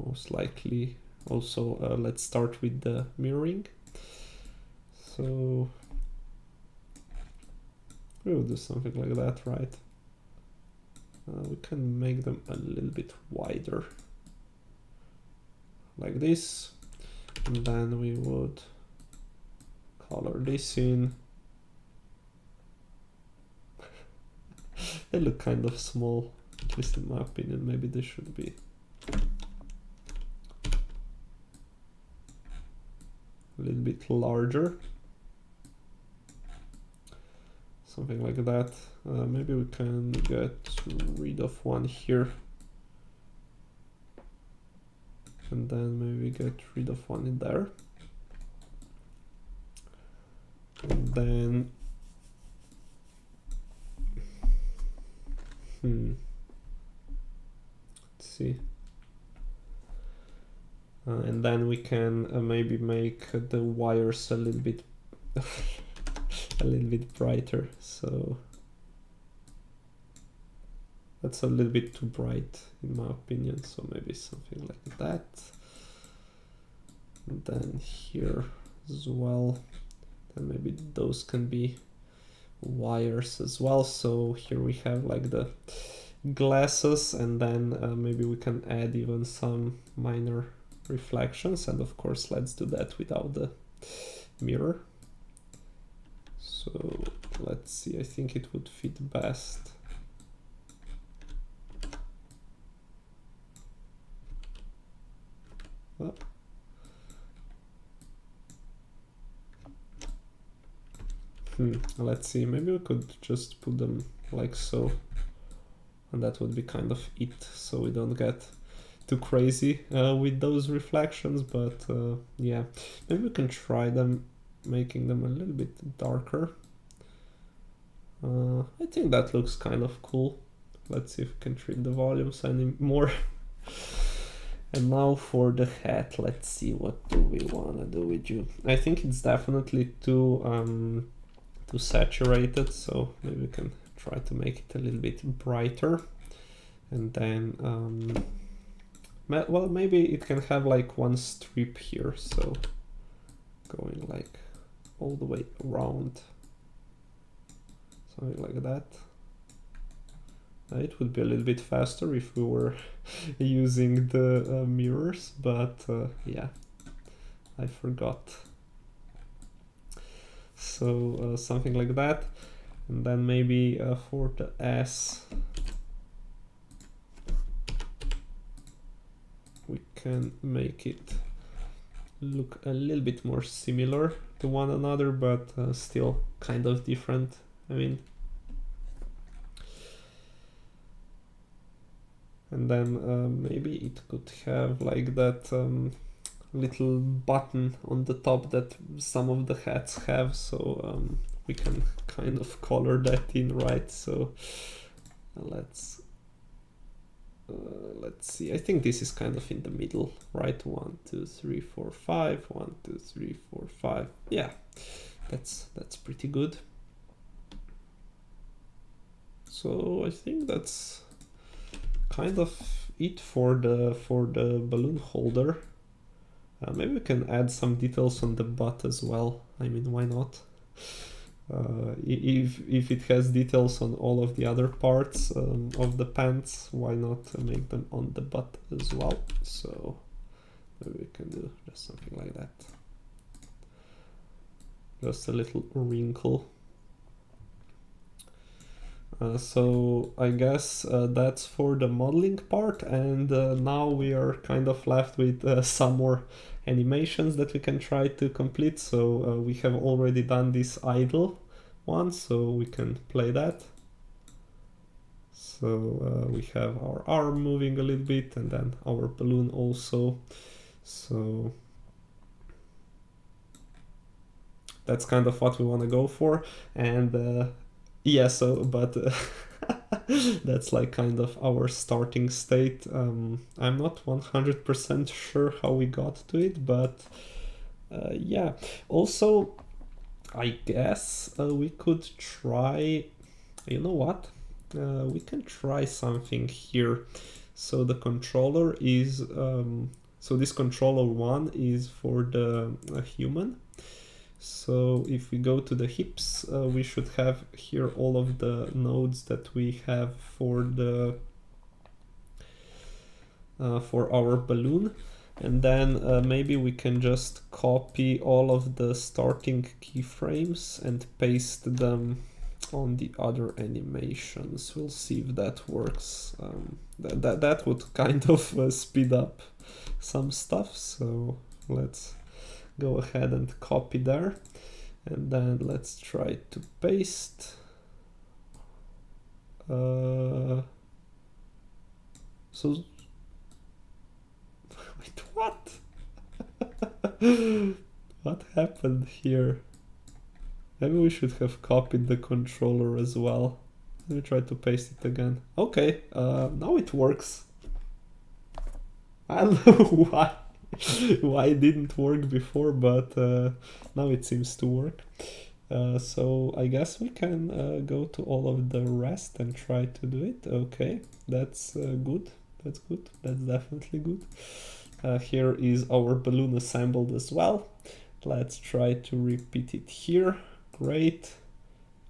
most likely also let's start with the mirroring. So we will do something like that, right? We can make them a little bit wider, like this, and then we would color this in. They look kind of small, at least in my opinion. Maybe they should be a little bit larger. something like that. Maybe we can get rid of one here, and then maybe get rid of one in there, and then let's see. And then we can maybe make the wires a little bit a little bit brighter. So that's a little bit too bright in my opinion. So maybe something like that. And then here as well. Then maybe those can be wires as well. So here we have like the glasses, and then maybe we can add even some minor reflections, and of course let's do that without the mirror. So let's see, I think it would fit best. Oh. Let's see, maybe we could just put them like so, and that would be kind of it, so we don't get too crazy with those reflections. But yeah, maybe we can try them, making them a little bit darker. I think that looks kind of cool. Let's see if we can treat the volumes anymore. And now for the hat, let's see, what do we want to do with you? I think it's definitely too saturated, so maybe we can try to make it a little bit brighter. And then well, maybe it can have like one strip here, so going like all the way around, something like that. It would be a little bit faster if we were using the mirrors, but yeah, I forgot. So something like that. And then maybe for the S, we can make it look a little bit more similar to one another, but still kind of different. I mean, and then maybe it could have like that little button on the top that some of the hats have, so we can kind of color that in, right? So let's see, I think this is kind of in the middle, right? 1 2 3 4 5, 1 2 3 4 5. Yeah, that's pretty good. So I think that's kind of it for the balloon holder. Maybe we can add some details on the butt as well. I mean, why not? If it has details on all of the other parts of the pants, why not make them on the butt as well? So maybe we can do just something like that. Just a little wrinkle. So I guess that's for the modeling part, and now we are kind of left with some more animations that we can try to complete. So we have already done this idle one, so we can play that. So we have our arm moving a little bit, and then our balloon also. So that's kind of what we want to go for. And yeah, so, but that's like kind of our starting state. I'm not 100% sure how we got to it, but yeah. Also, I guess we could try, you know what? We can try something here. So the controller is, so this controller 1 is for the human. So if we go to the hips, we should have here all of the nodes that we have for the for our balloon, and then maybe we can just copy all of the starting keyframes and paste them on the other animations. We'll see if that works. That would kind of speed up some stuff. So let's go ahead and copy there, and then let's try to paste. So wait, what? What happened here? Maybe we should have copied the controller as well. Let me try to paste it again. Okay, now it works. I don't know why it didn't work before, but now it seems to work. So I guess we can go to all of the rest and try to do it. Okay, that's good. That's good. That's definitely good. Here is our balloon assembled as well. Let's try to repeat it here. Great.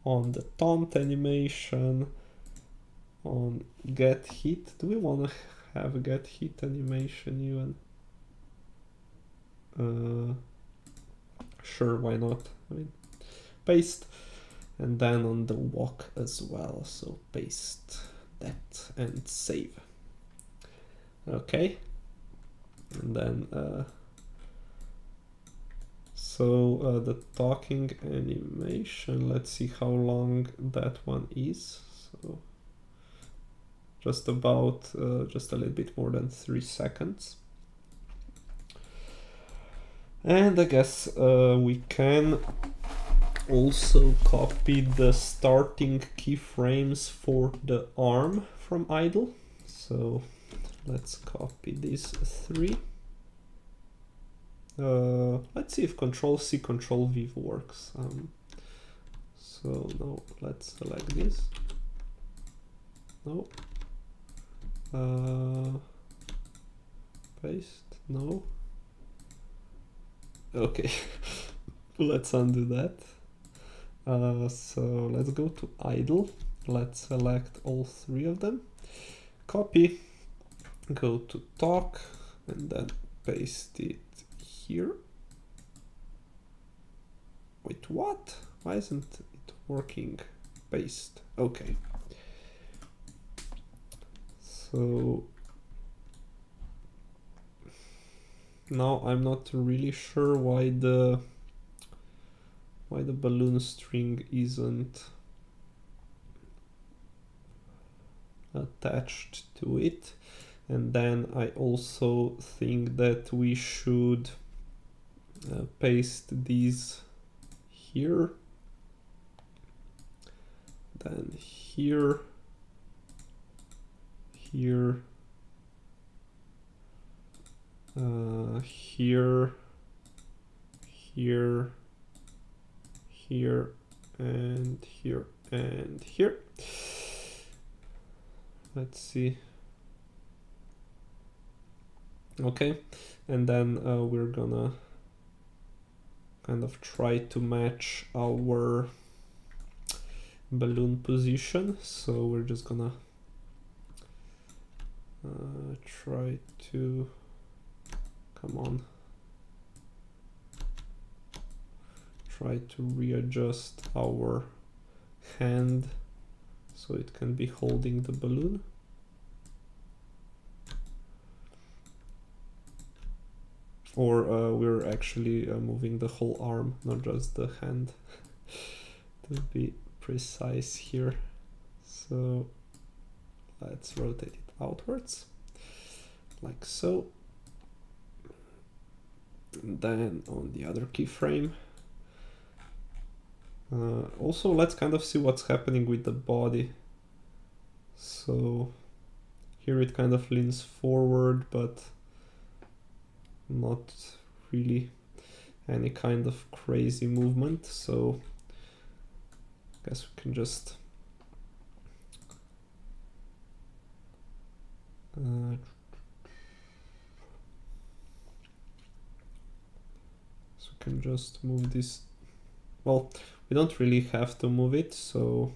On the taunt animation, on get hit. Do we want to have a get hit animation even? Sure, why not? I mean, paste. And then on the walk as well. So paste that and save. Okay. And then the talking animation, let's see how long that one is. So just about just a little bit more than 3 seconds. And I guess we can also copy the starting keyframes for the arm from idle. So let's copy these 3. Let's see if Control-C, Control-V works. So no, let's select this. No. Paste. No. Okay. Let's undo that. So let's go to idle. Let's select all 3 of them. Copy. Go to talk and then paste it here. Wait, what? Why isn't it working? Paste. Okay. So now I'm not really sure why the balloon string isn't attached to it. And then I also think that we should paste these here, then here, here, here, here, here, and here, and here. Let's see. Okay, and then we're gonna kind of try to match our balloon position. So we're just gonna try to, come on, try to readjust our hand so it can be holding the balloon. Or we're actually moving the whole arm, not just the hand, to be precise here. So let's rotate it outwards, like so. And then on the other keyframe. Also, let's kind of see what's happening with the body. So here it kind of leans forward, but not really any kind of crazy movement. So I guess we can just so we can just move this. Well, we don't really have to move it, so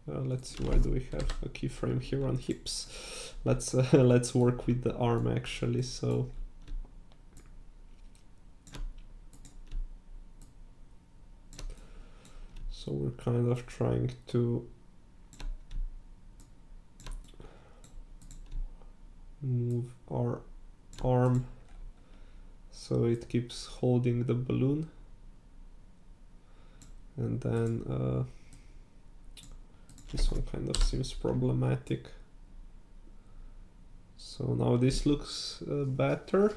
let's see, why do we have a keyframe here on hips? Let's let's work with the arm actually. So we're kind of trying to move our arm so it keeps holding the balloon. And then This one kind of seems problematic. So now this looks better.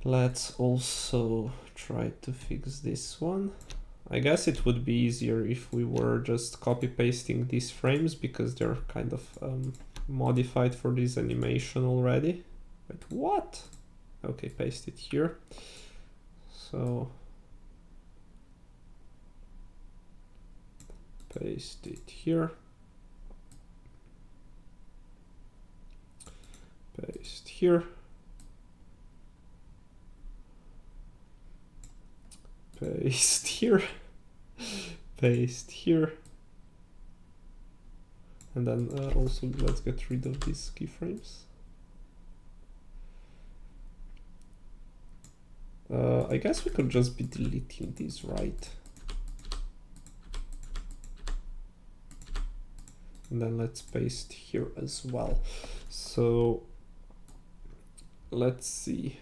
Let's also try to fix this one. I guess it would be easier if we were just copy pasting these frames because they're kind of modified for this animation already. But what? Okay, paste it here. So paste it here. Paste here. Paste here. Paste here. And then also let's get rid of these keyframes. I guess we could just be deleting these, right? And then let's paste here as well. So let's see.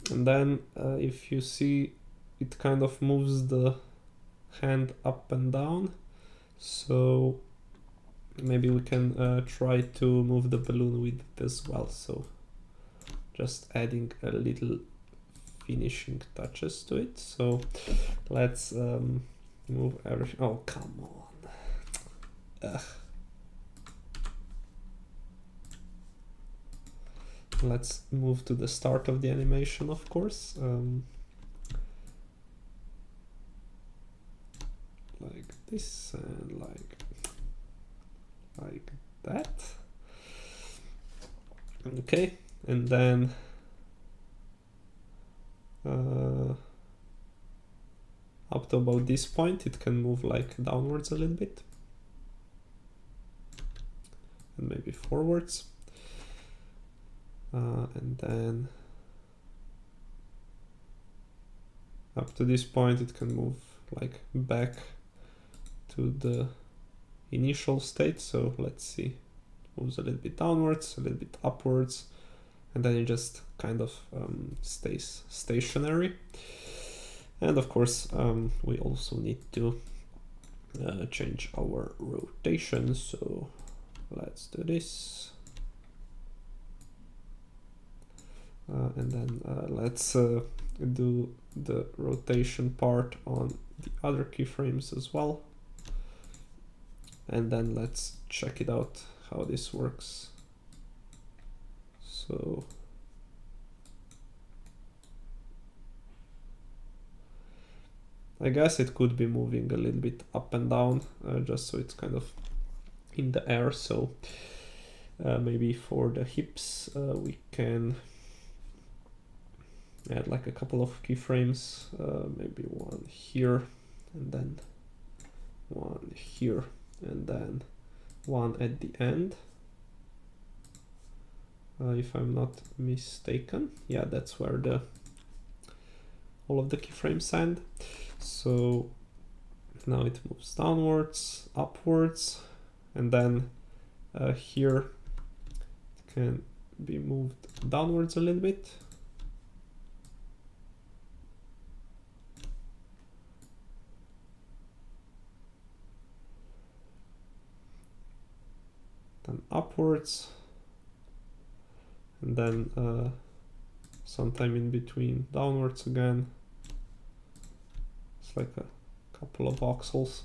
And then if you see, it kind of moves the hand up and down. So maybe we can try to move the balloon with it as well. So just adding a little finishing touches to it. So let's move everything. Oh, come on. Ugh. Let's move to the start of the animation, of course. Like this and like that. Okay, and then up to about this point it can move like downwards a little bit and maybe forwards, and then up to this point it can move like back to the initial state. So let's see, it moves a little bit downwards, a little bit upwards, and then it just kind of stays stationary. And of course we also need to change our rotation, so let's do this, and then let's do the rotation part on the other keyframes as well, and then let's check it out how this works. So I guess it could be moving a little bit up and down, just so it's kind of in the air. So maybe for the hips we can add like a couple of keyframes, maybe one here and then one here and then one at the end, if I'm not mistaken. Yeah, that's where all of the keyframes end. So now it moves downwards, upwards, and then here it can be moved downwards a little bit. Then upwards, and then sometime in between downwards again. It's like a couple of voxels,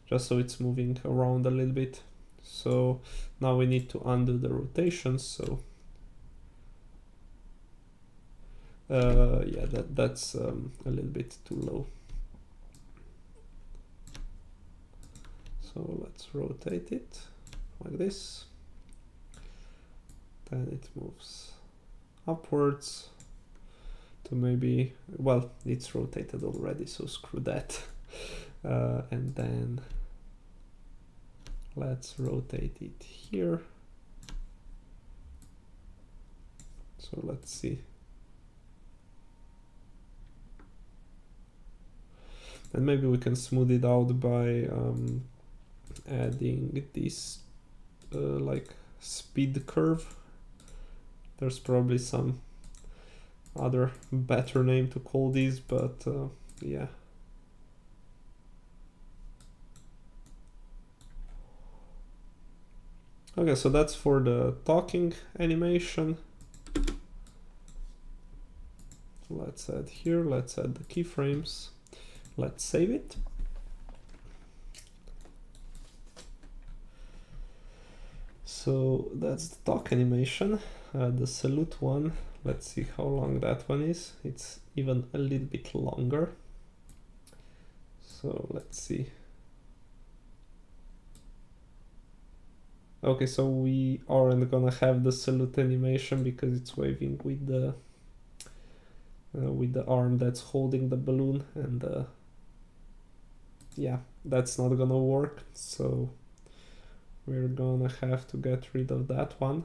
just so it's moving around a little bit. So now we need to undo the rotations. So yeah, that's a little bit too low. So let's rotate it like this. Then it moves upwards to maybe, well, it's rotated already, so screw that. And then let's rotate it here. So let's see. And maybe we can smooth it out by adding this like speed curve. There's probably some other better name to call these, but yeah. Okay, so that's for the talking animation. Let's add here, let's add the keyframes. Let's save it. So that's the talk animation. The salute one, let's see how long that one is. It's even a little bit longer. So let's see. Okay, so we aren't gonna have the salute animation because it's waving with the arm that's holding the balloon, and yeah, that's not gonna work. So we're gonna have to get rid of that one.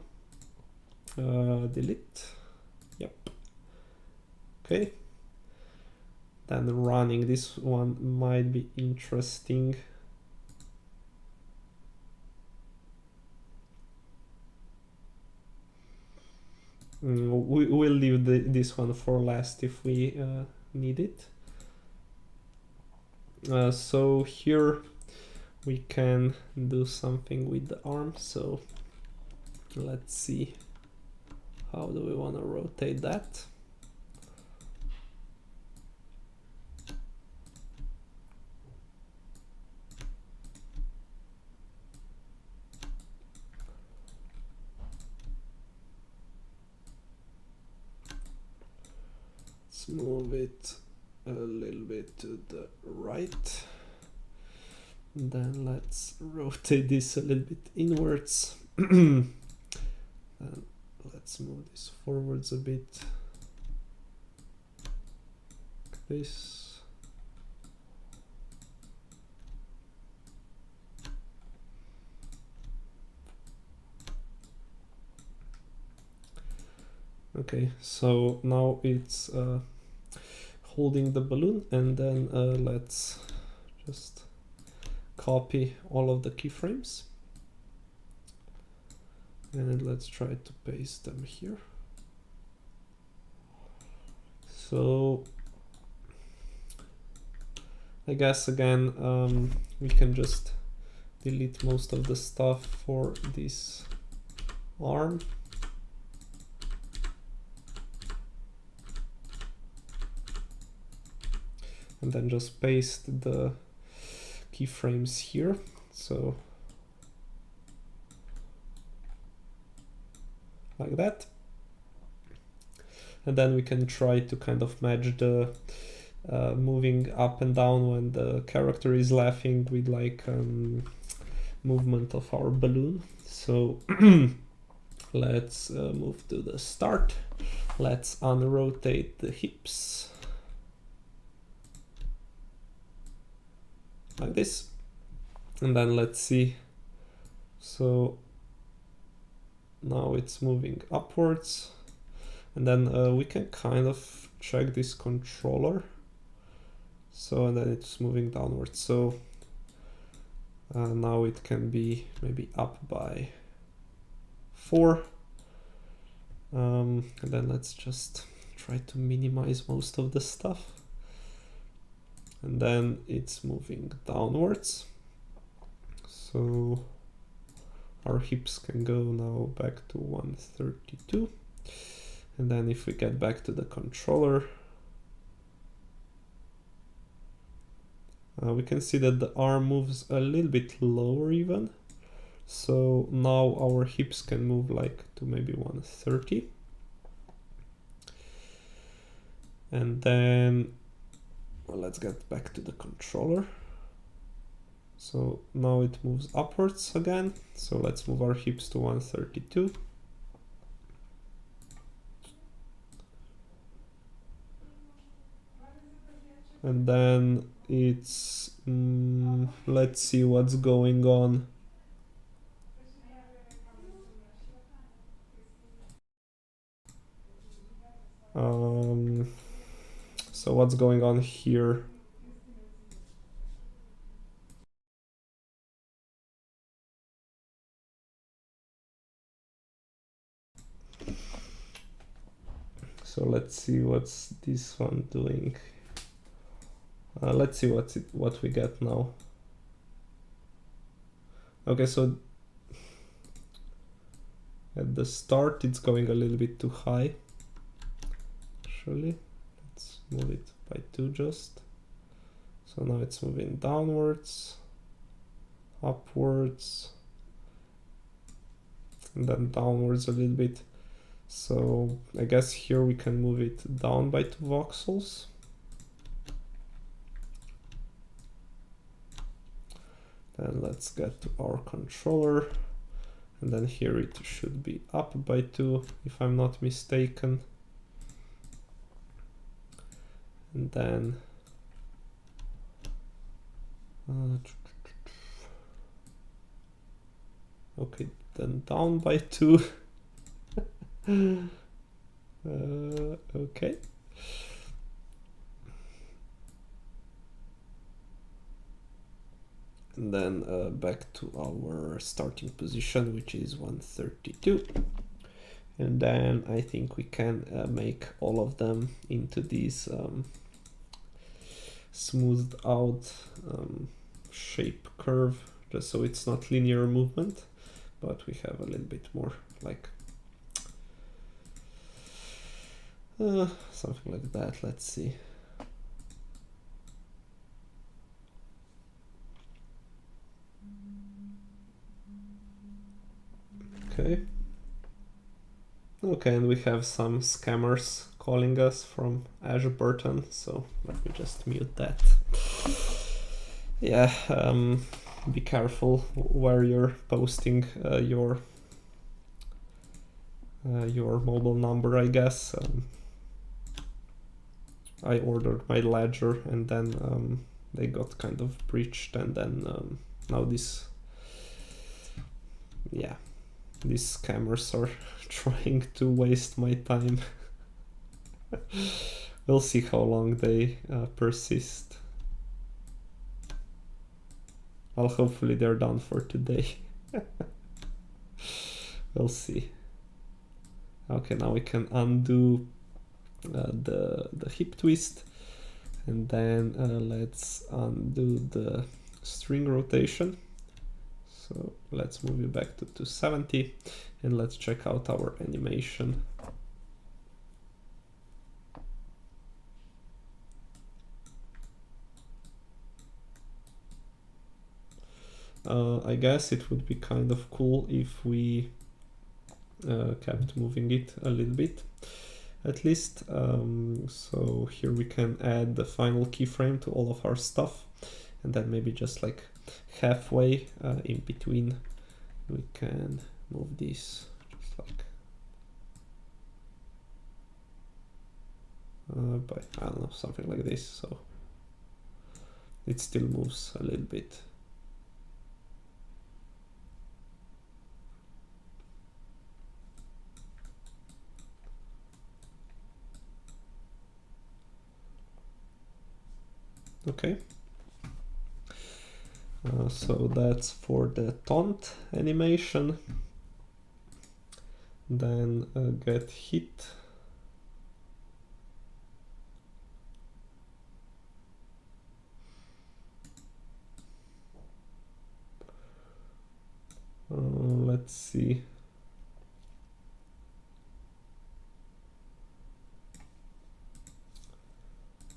Delete. Yep. Okay. Then running this one might be interesting. We'll leave this one for last if we need it. So here we can do something with the arm. So let's see, how do we want to rotate that? Let's move it a little bit to the right. Then let's rotate this a little bit inwards. And let's move this forwards a bit. Like this. Okay, so now it's holding the balloon, and then let's just copy all of the keyframes and let's try to paste them here. So I guess again we can just delete most of the stuff for this arm. And then just paste the keyframes here. So like that. And then we can try to kind of match the moving up and down when the character is laughing with like movement of our balloon. So let's move to the start. Let's unrotate the hips. Like this. And then let's see. So now it's moving upwards. And then we can kind of check this controller. So, and then it's moving downwards. So now it can be maybe up by 4. And then let's just try to minimize most of the stuff. And then it's moving downwards. So our hips can go now back to 132. And then if we get back to the controller, we can see that the arm moves a little bit lower even. So now our hips can move like to maybe 130. And then well, let's get back to the controller. So now it moves upwards again. So let's move our hips to 132. And then it's, let's see what's going on. So what's going on here? So let's see what's this one doing. Let's see what we get now. Okay, so at the start it's going a little bit too high. Actually, let's move it by 2 just. So now it's moving downwards, upwards, and then downwards a little bit. So I guess here we can move it down by 2 voxels. Then let's get to our controller, and then here it should be up by 2 if I'm not mistaken. And then okay, then down by 2. Okay. And then back to our starting position, which is 132. And then I think we can make all of them into these smoothed out shape curve, just so it's not linear movement, but we have a little bit more like something like that. Let's see. Okay. Okay, and we have some scammers calling us from Ashburton, so let me just mute that. Yeah, be careful where you're posting your mobile number, I guess. I ordered my ledger and then they got kind of breached, and then now these scammers are trying to waste my time. We'll see how long they persist. Well, hopefully they're done for today. We'll see. Okay, now we can undo the hip twist, and then let's undo the string rotation. So let's move it back to 270, and let's check out our animation. I guess it would be kind of cool if we kept moving it a little bit, at least. So here we can add the final keyframe to all of our stuff, and then maybe just like halfway in between we can move this just like by, I don't know, something like this, so it still moves a little bit. Okay. So that's for the taunt animation. Then get hit. Let's see.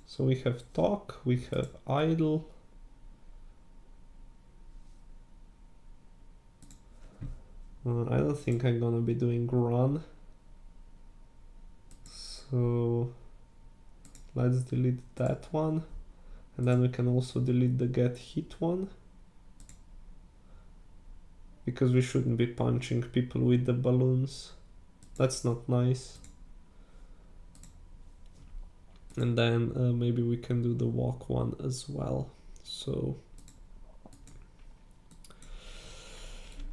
So we have talk, we have idle. I don't think I'm gonna be doing run. So let's delete that one. And then we can also delete the get hit one, because we shouldn't be punching people with the balloons. That's not nice. And then maybe we can do the walk one as well. So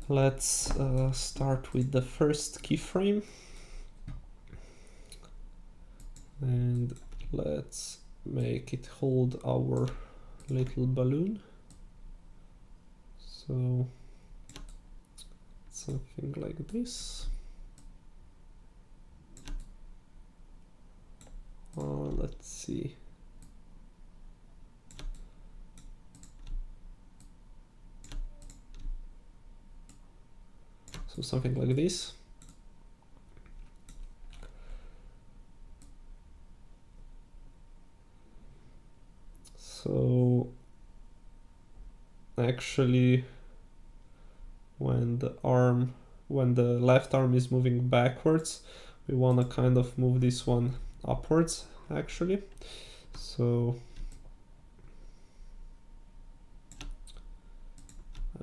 let's start with the first keyframe, and let's make it hold our little balloon. So something like this. let's see. So something like this. So actually when the left arm is moving backwards, we want to kind of move this one upwards actually. So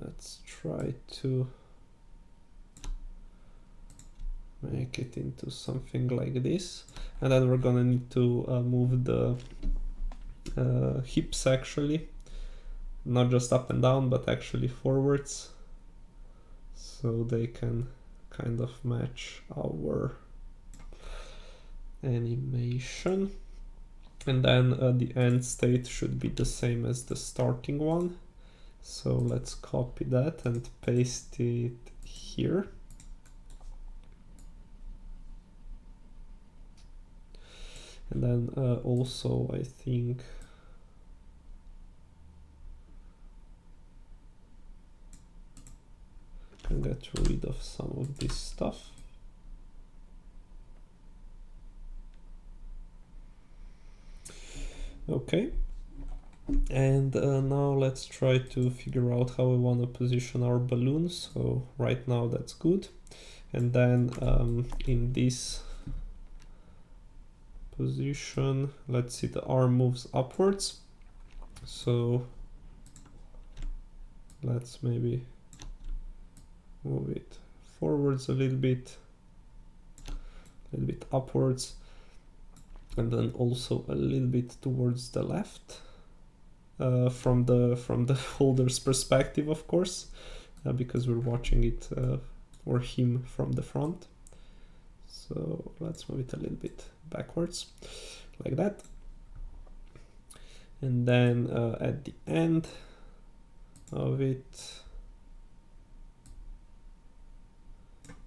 let's try to make it into something like this, and then we're gonna need to move the hips actually, not just up and down but actually forwards, so they can kind of match our animation. And then the end state should be the same as the starting one, so let's copy that and paste it here. And then also I think I can get rid of some of this stuff. Okay, and now let's try to figure out how we want to position our balloon. So right now that's good, and then in this position, let's see, the arm moves upwards, so let's maybe move it forwards a little bit upwards, and then also a little bit towards the left, from the holder's perspective, of course, because we're watching it or him from the front. So let's move it a little bit backwards like that, and then at the end of it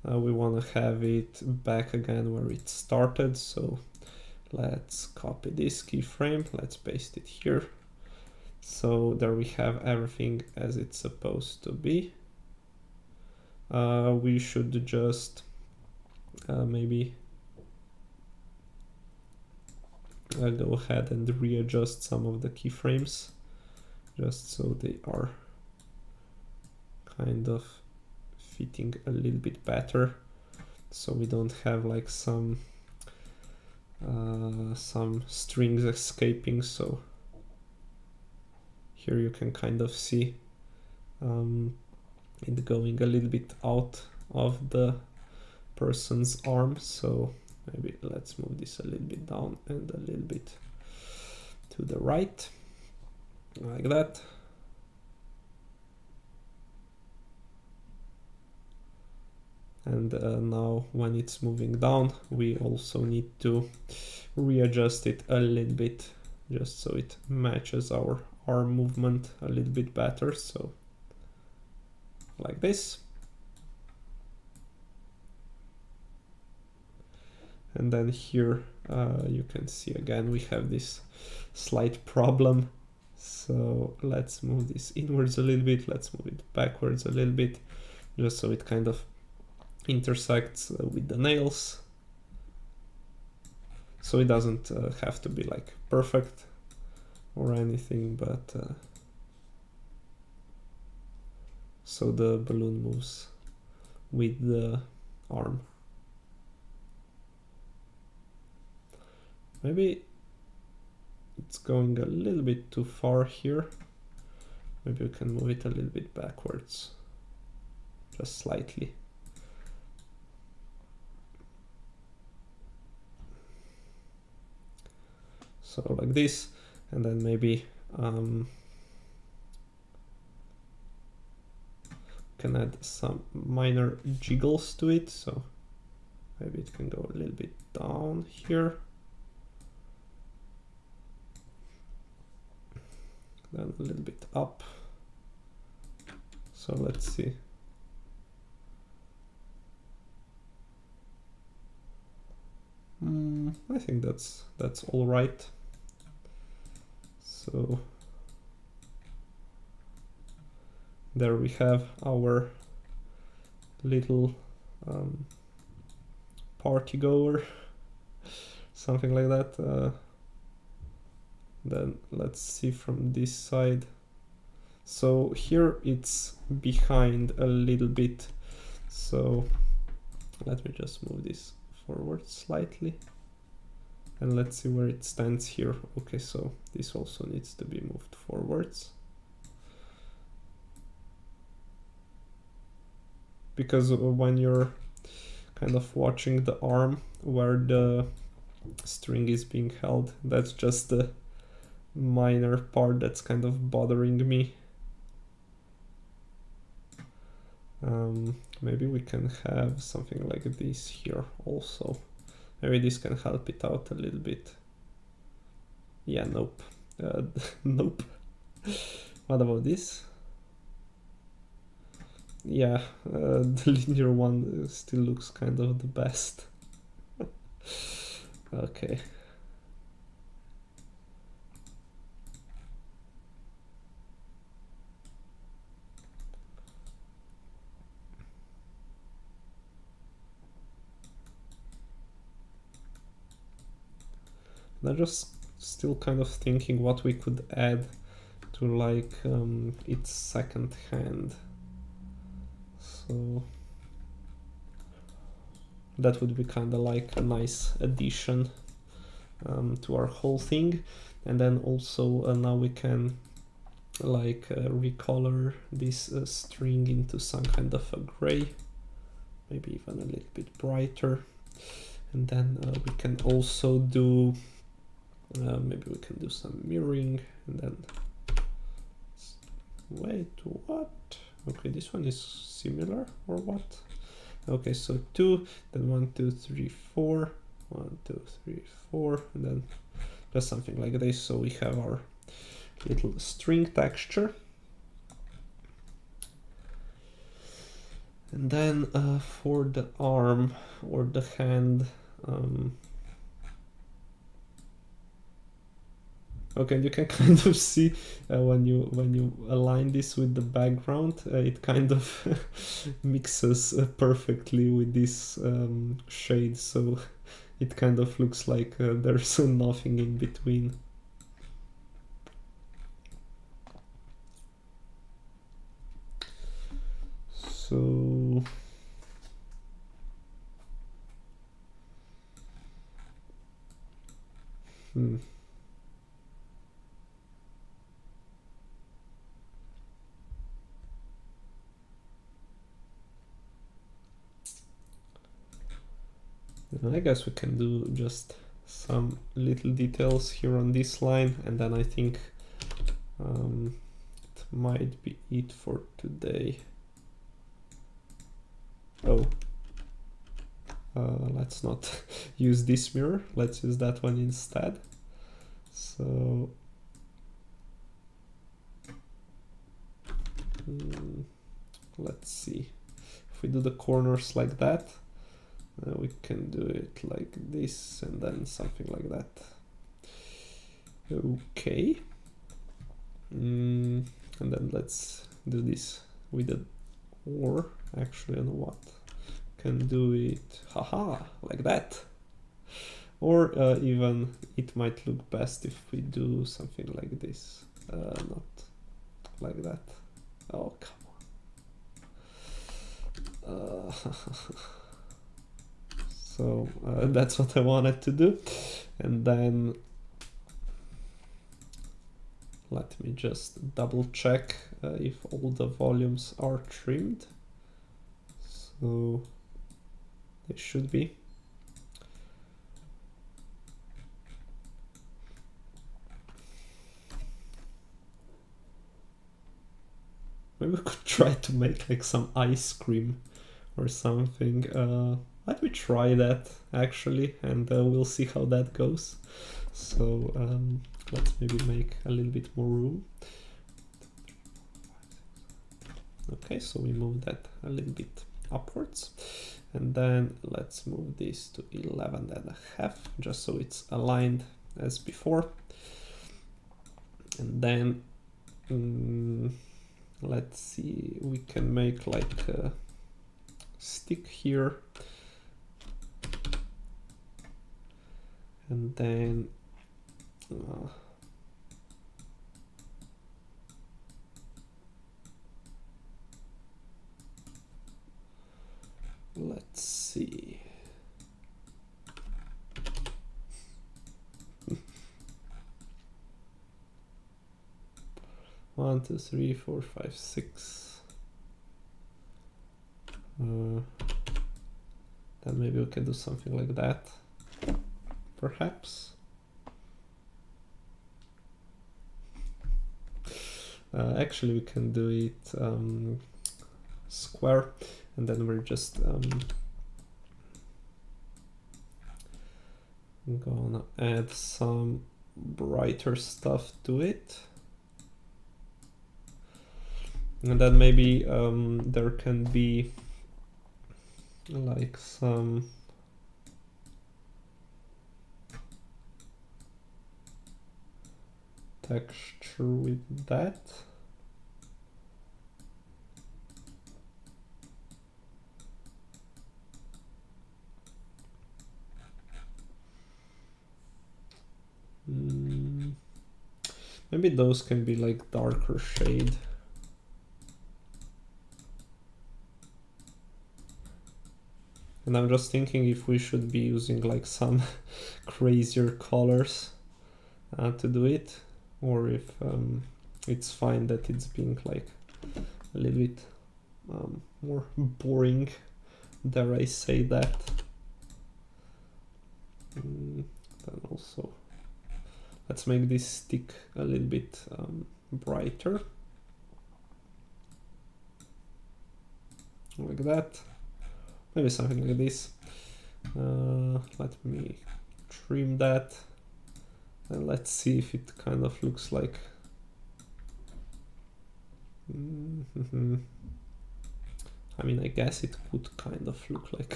we want to have it back again where it started. So let's copy this keyframe, let's paste it here. So there we have everything as it's supposed to be. We should just maybe go ahead and readjust some of the keyframes just so they are kind of fitting a little bit better, so we don't have like some strings escaping. So here you can kind of see it going a little bit out of the person's arm. So maybe let's move this a little bit down and a little bit to the right like that. And now when it's moving down, we also need to readjust it a little bit just so it matches our arm movement a little bit better. So like this. And then here you can see again we have this slight problem. So let's move this inwards a little bit, let's move it backwards a little bit, just so it kind of intersects with the nails. So it doesn't have to be like perfect or anything, but so the balloon moves with the arm. Maybe it's going a little bit too far here. Maybe we can move it a little bit backwards, just slightly. So like this, and then maybe can add some minor jiggles to it. So maybe it can go a little bit down here, then a little bit up. So let's see. I think that's all right. So there we have our little party goer, something like that. Then let's see from this side. So here it's behind a little bit. So let me just move this forward slightly. And let's see where it stands here. Okay, so this also needs to be moved forwards. Because when you're kind of watching the arm where the string is being held, that's just the minor part that's kind of bothering me. Maybe we can have something like this here also. Maybe this can help it out a little bit. Yeah, nope. Nope. What about this? Yeah, the linear one still looks kind of the best. Okay. I'm just still kind of thinking what we could add to like its second hand. So that would be kind of like a nice addition to our whole thing. And then also now we can like recolor this string into some kind of a gray, maybe even a little bit brighter. And then we can also do maybe we can do some mirroring, and then wait, what? Okay, this one is similar or what? Okay, so 2, then 1 2 3 4, 1 2 3 4, and then just something like this. So we have our little string texture. And then for the arm or the hand, okay, you can kind of see when you align this with the background, it kind of mixes perfectly with this shade, so it kind of looks like there's nothing in between. So I guess we can do just some little details here on this line, and then I think it might be it for today. Oh, let's not use this mirror, let's use that one instead. So let's see, if we do the corners like that, we can do it like this and then something like that. Okay. And then let's do this with the or. Actually, I know what. Can do it, haha, like that. Or even it might look best if we do something like this, not like that. Oh, come on. So that's what I wanted to do. And then let me just double check if all the volumes are trimmed. So they should be. Maybe we could try to make like some ice cream or something. Let me try that actually, and we'll see how that goes. So let's maybe make a little bit more room. Okay, so we move that a little bit upwards. And then let's move this to 11.5, just so it's aligned as before. And then let's see, we can make like a stick here. And then let's see. One, two, three, four, five, six. Then maybe we can do something like that, perhaps. Actually, we can do it square, and then we're just gonna add some brighter stuff to it. And then maybe there can be like some texture with that. Maybe those can be like darker shade. And I'm just thinking if we should be using like some crazier colors to do it, or if it's fine that it's being like a little bit more boring, dare I say that. Then also let's make this stick a little bit brighter, like that. Maybe something like this. Let me trim that, and let's see if it kind of looks like I mean, I guess it could kind of look like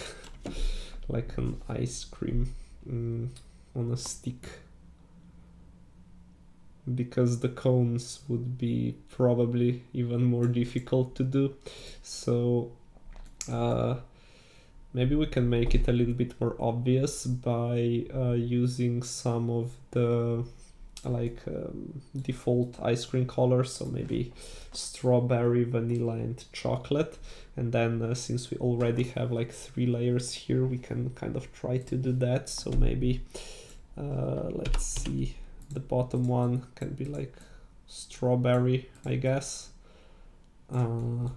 like an ice cream on a stick, because the cones would be probably even more difficult to do. So maybe we can make it a little bit more obvious by using some of the like default ice cream colors, so maybe strawberry, vanilla and chocolate. And then since we already have like 3 layers here, we can kind of try to do that. So maybe let's see, the bottom one can be like strawberry, I guess, and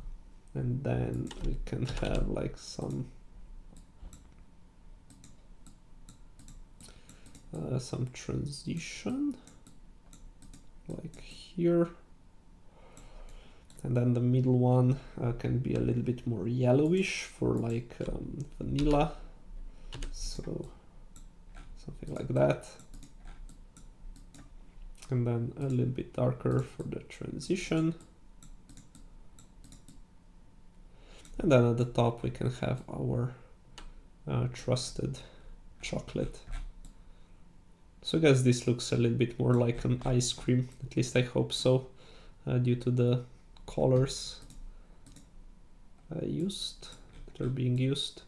then we can have like some transition like here, and then the middle one can be a little bit more yellowish for like vanilla, so something like that, and then a little bit darker for the transition, and then at the top we can have our trusted chocolate. So I guess this looks a little bit more like an ice cream, at least I hope so, due to the colors that are being used.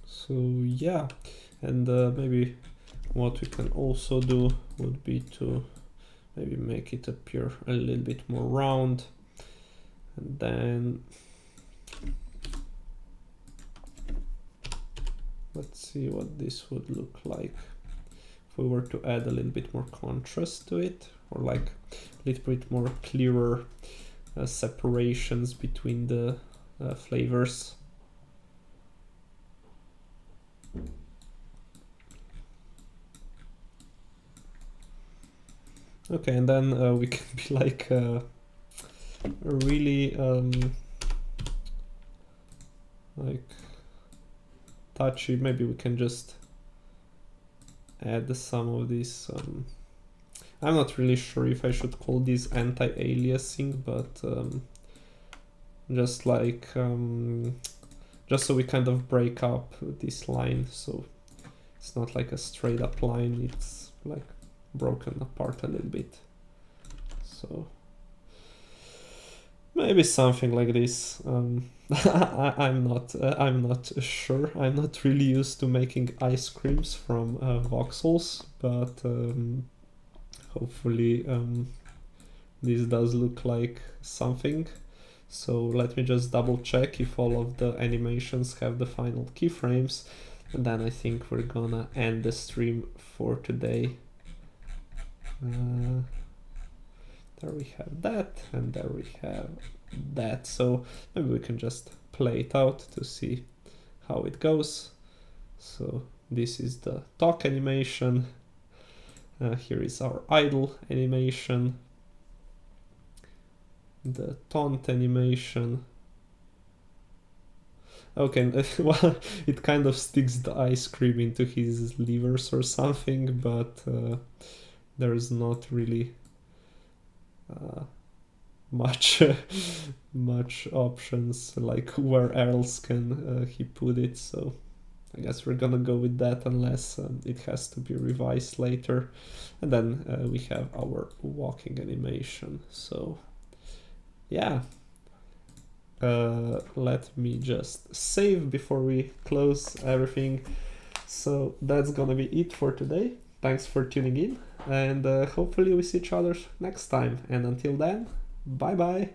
So yeah, and maybe what we can also do would be to maybe make it appear a little bit more round, and then let's see what this would look like if we were to add a little bit more contrast to it, or like a little bit more clearer separations between the flavors. Okay, and then we can be like really like touchy. Maybe we can just add some of these I'm not really sure if I should call this anti-aliasing, but just like just so we kind of break up this line, so it's not like a straight up line, it's like broken apart a little bit. So maybe something like this. I'm not sure. I'm not really used to making ice creams from voxels, but hopefully this does look like something. So let me just double check if all of the animations have the final keyframes, and then I think we're gonna end the stream for today. There we have that, and there we have that. So maybe we can just play it out to see how it goes. So this is the talk animation. Here is our idle animation, the taunt animation. Okay, well, it kind of sticks the ice cream into his livers or something, but there's not really much options, like where else can he put it, so I guess we're gonna go with that unless it has to be revised later. And then we have our walking animation. So yeah, let me just save before we close everything. So that's gonna be it for today. Thanks for tuning in, and hopefully we see each other next time, and until then, bye bye.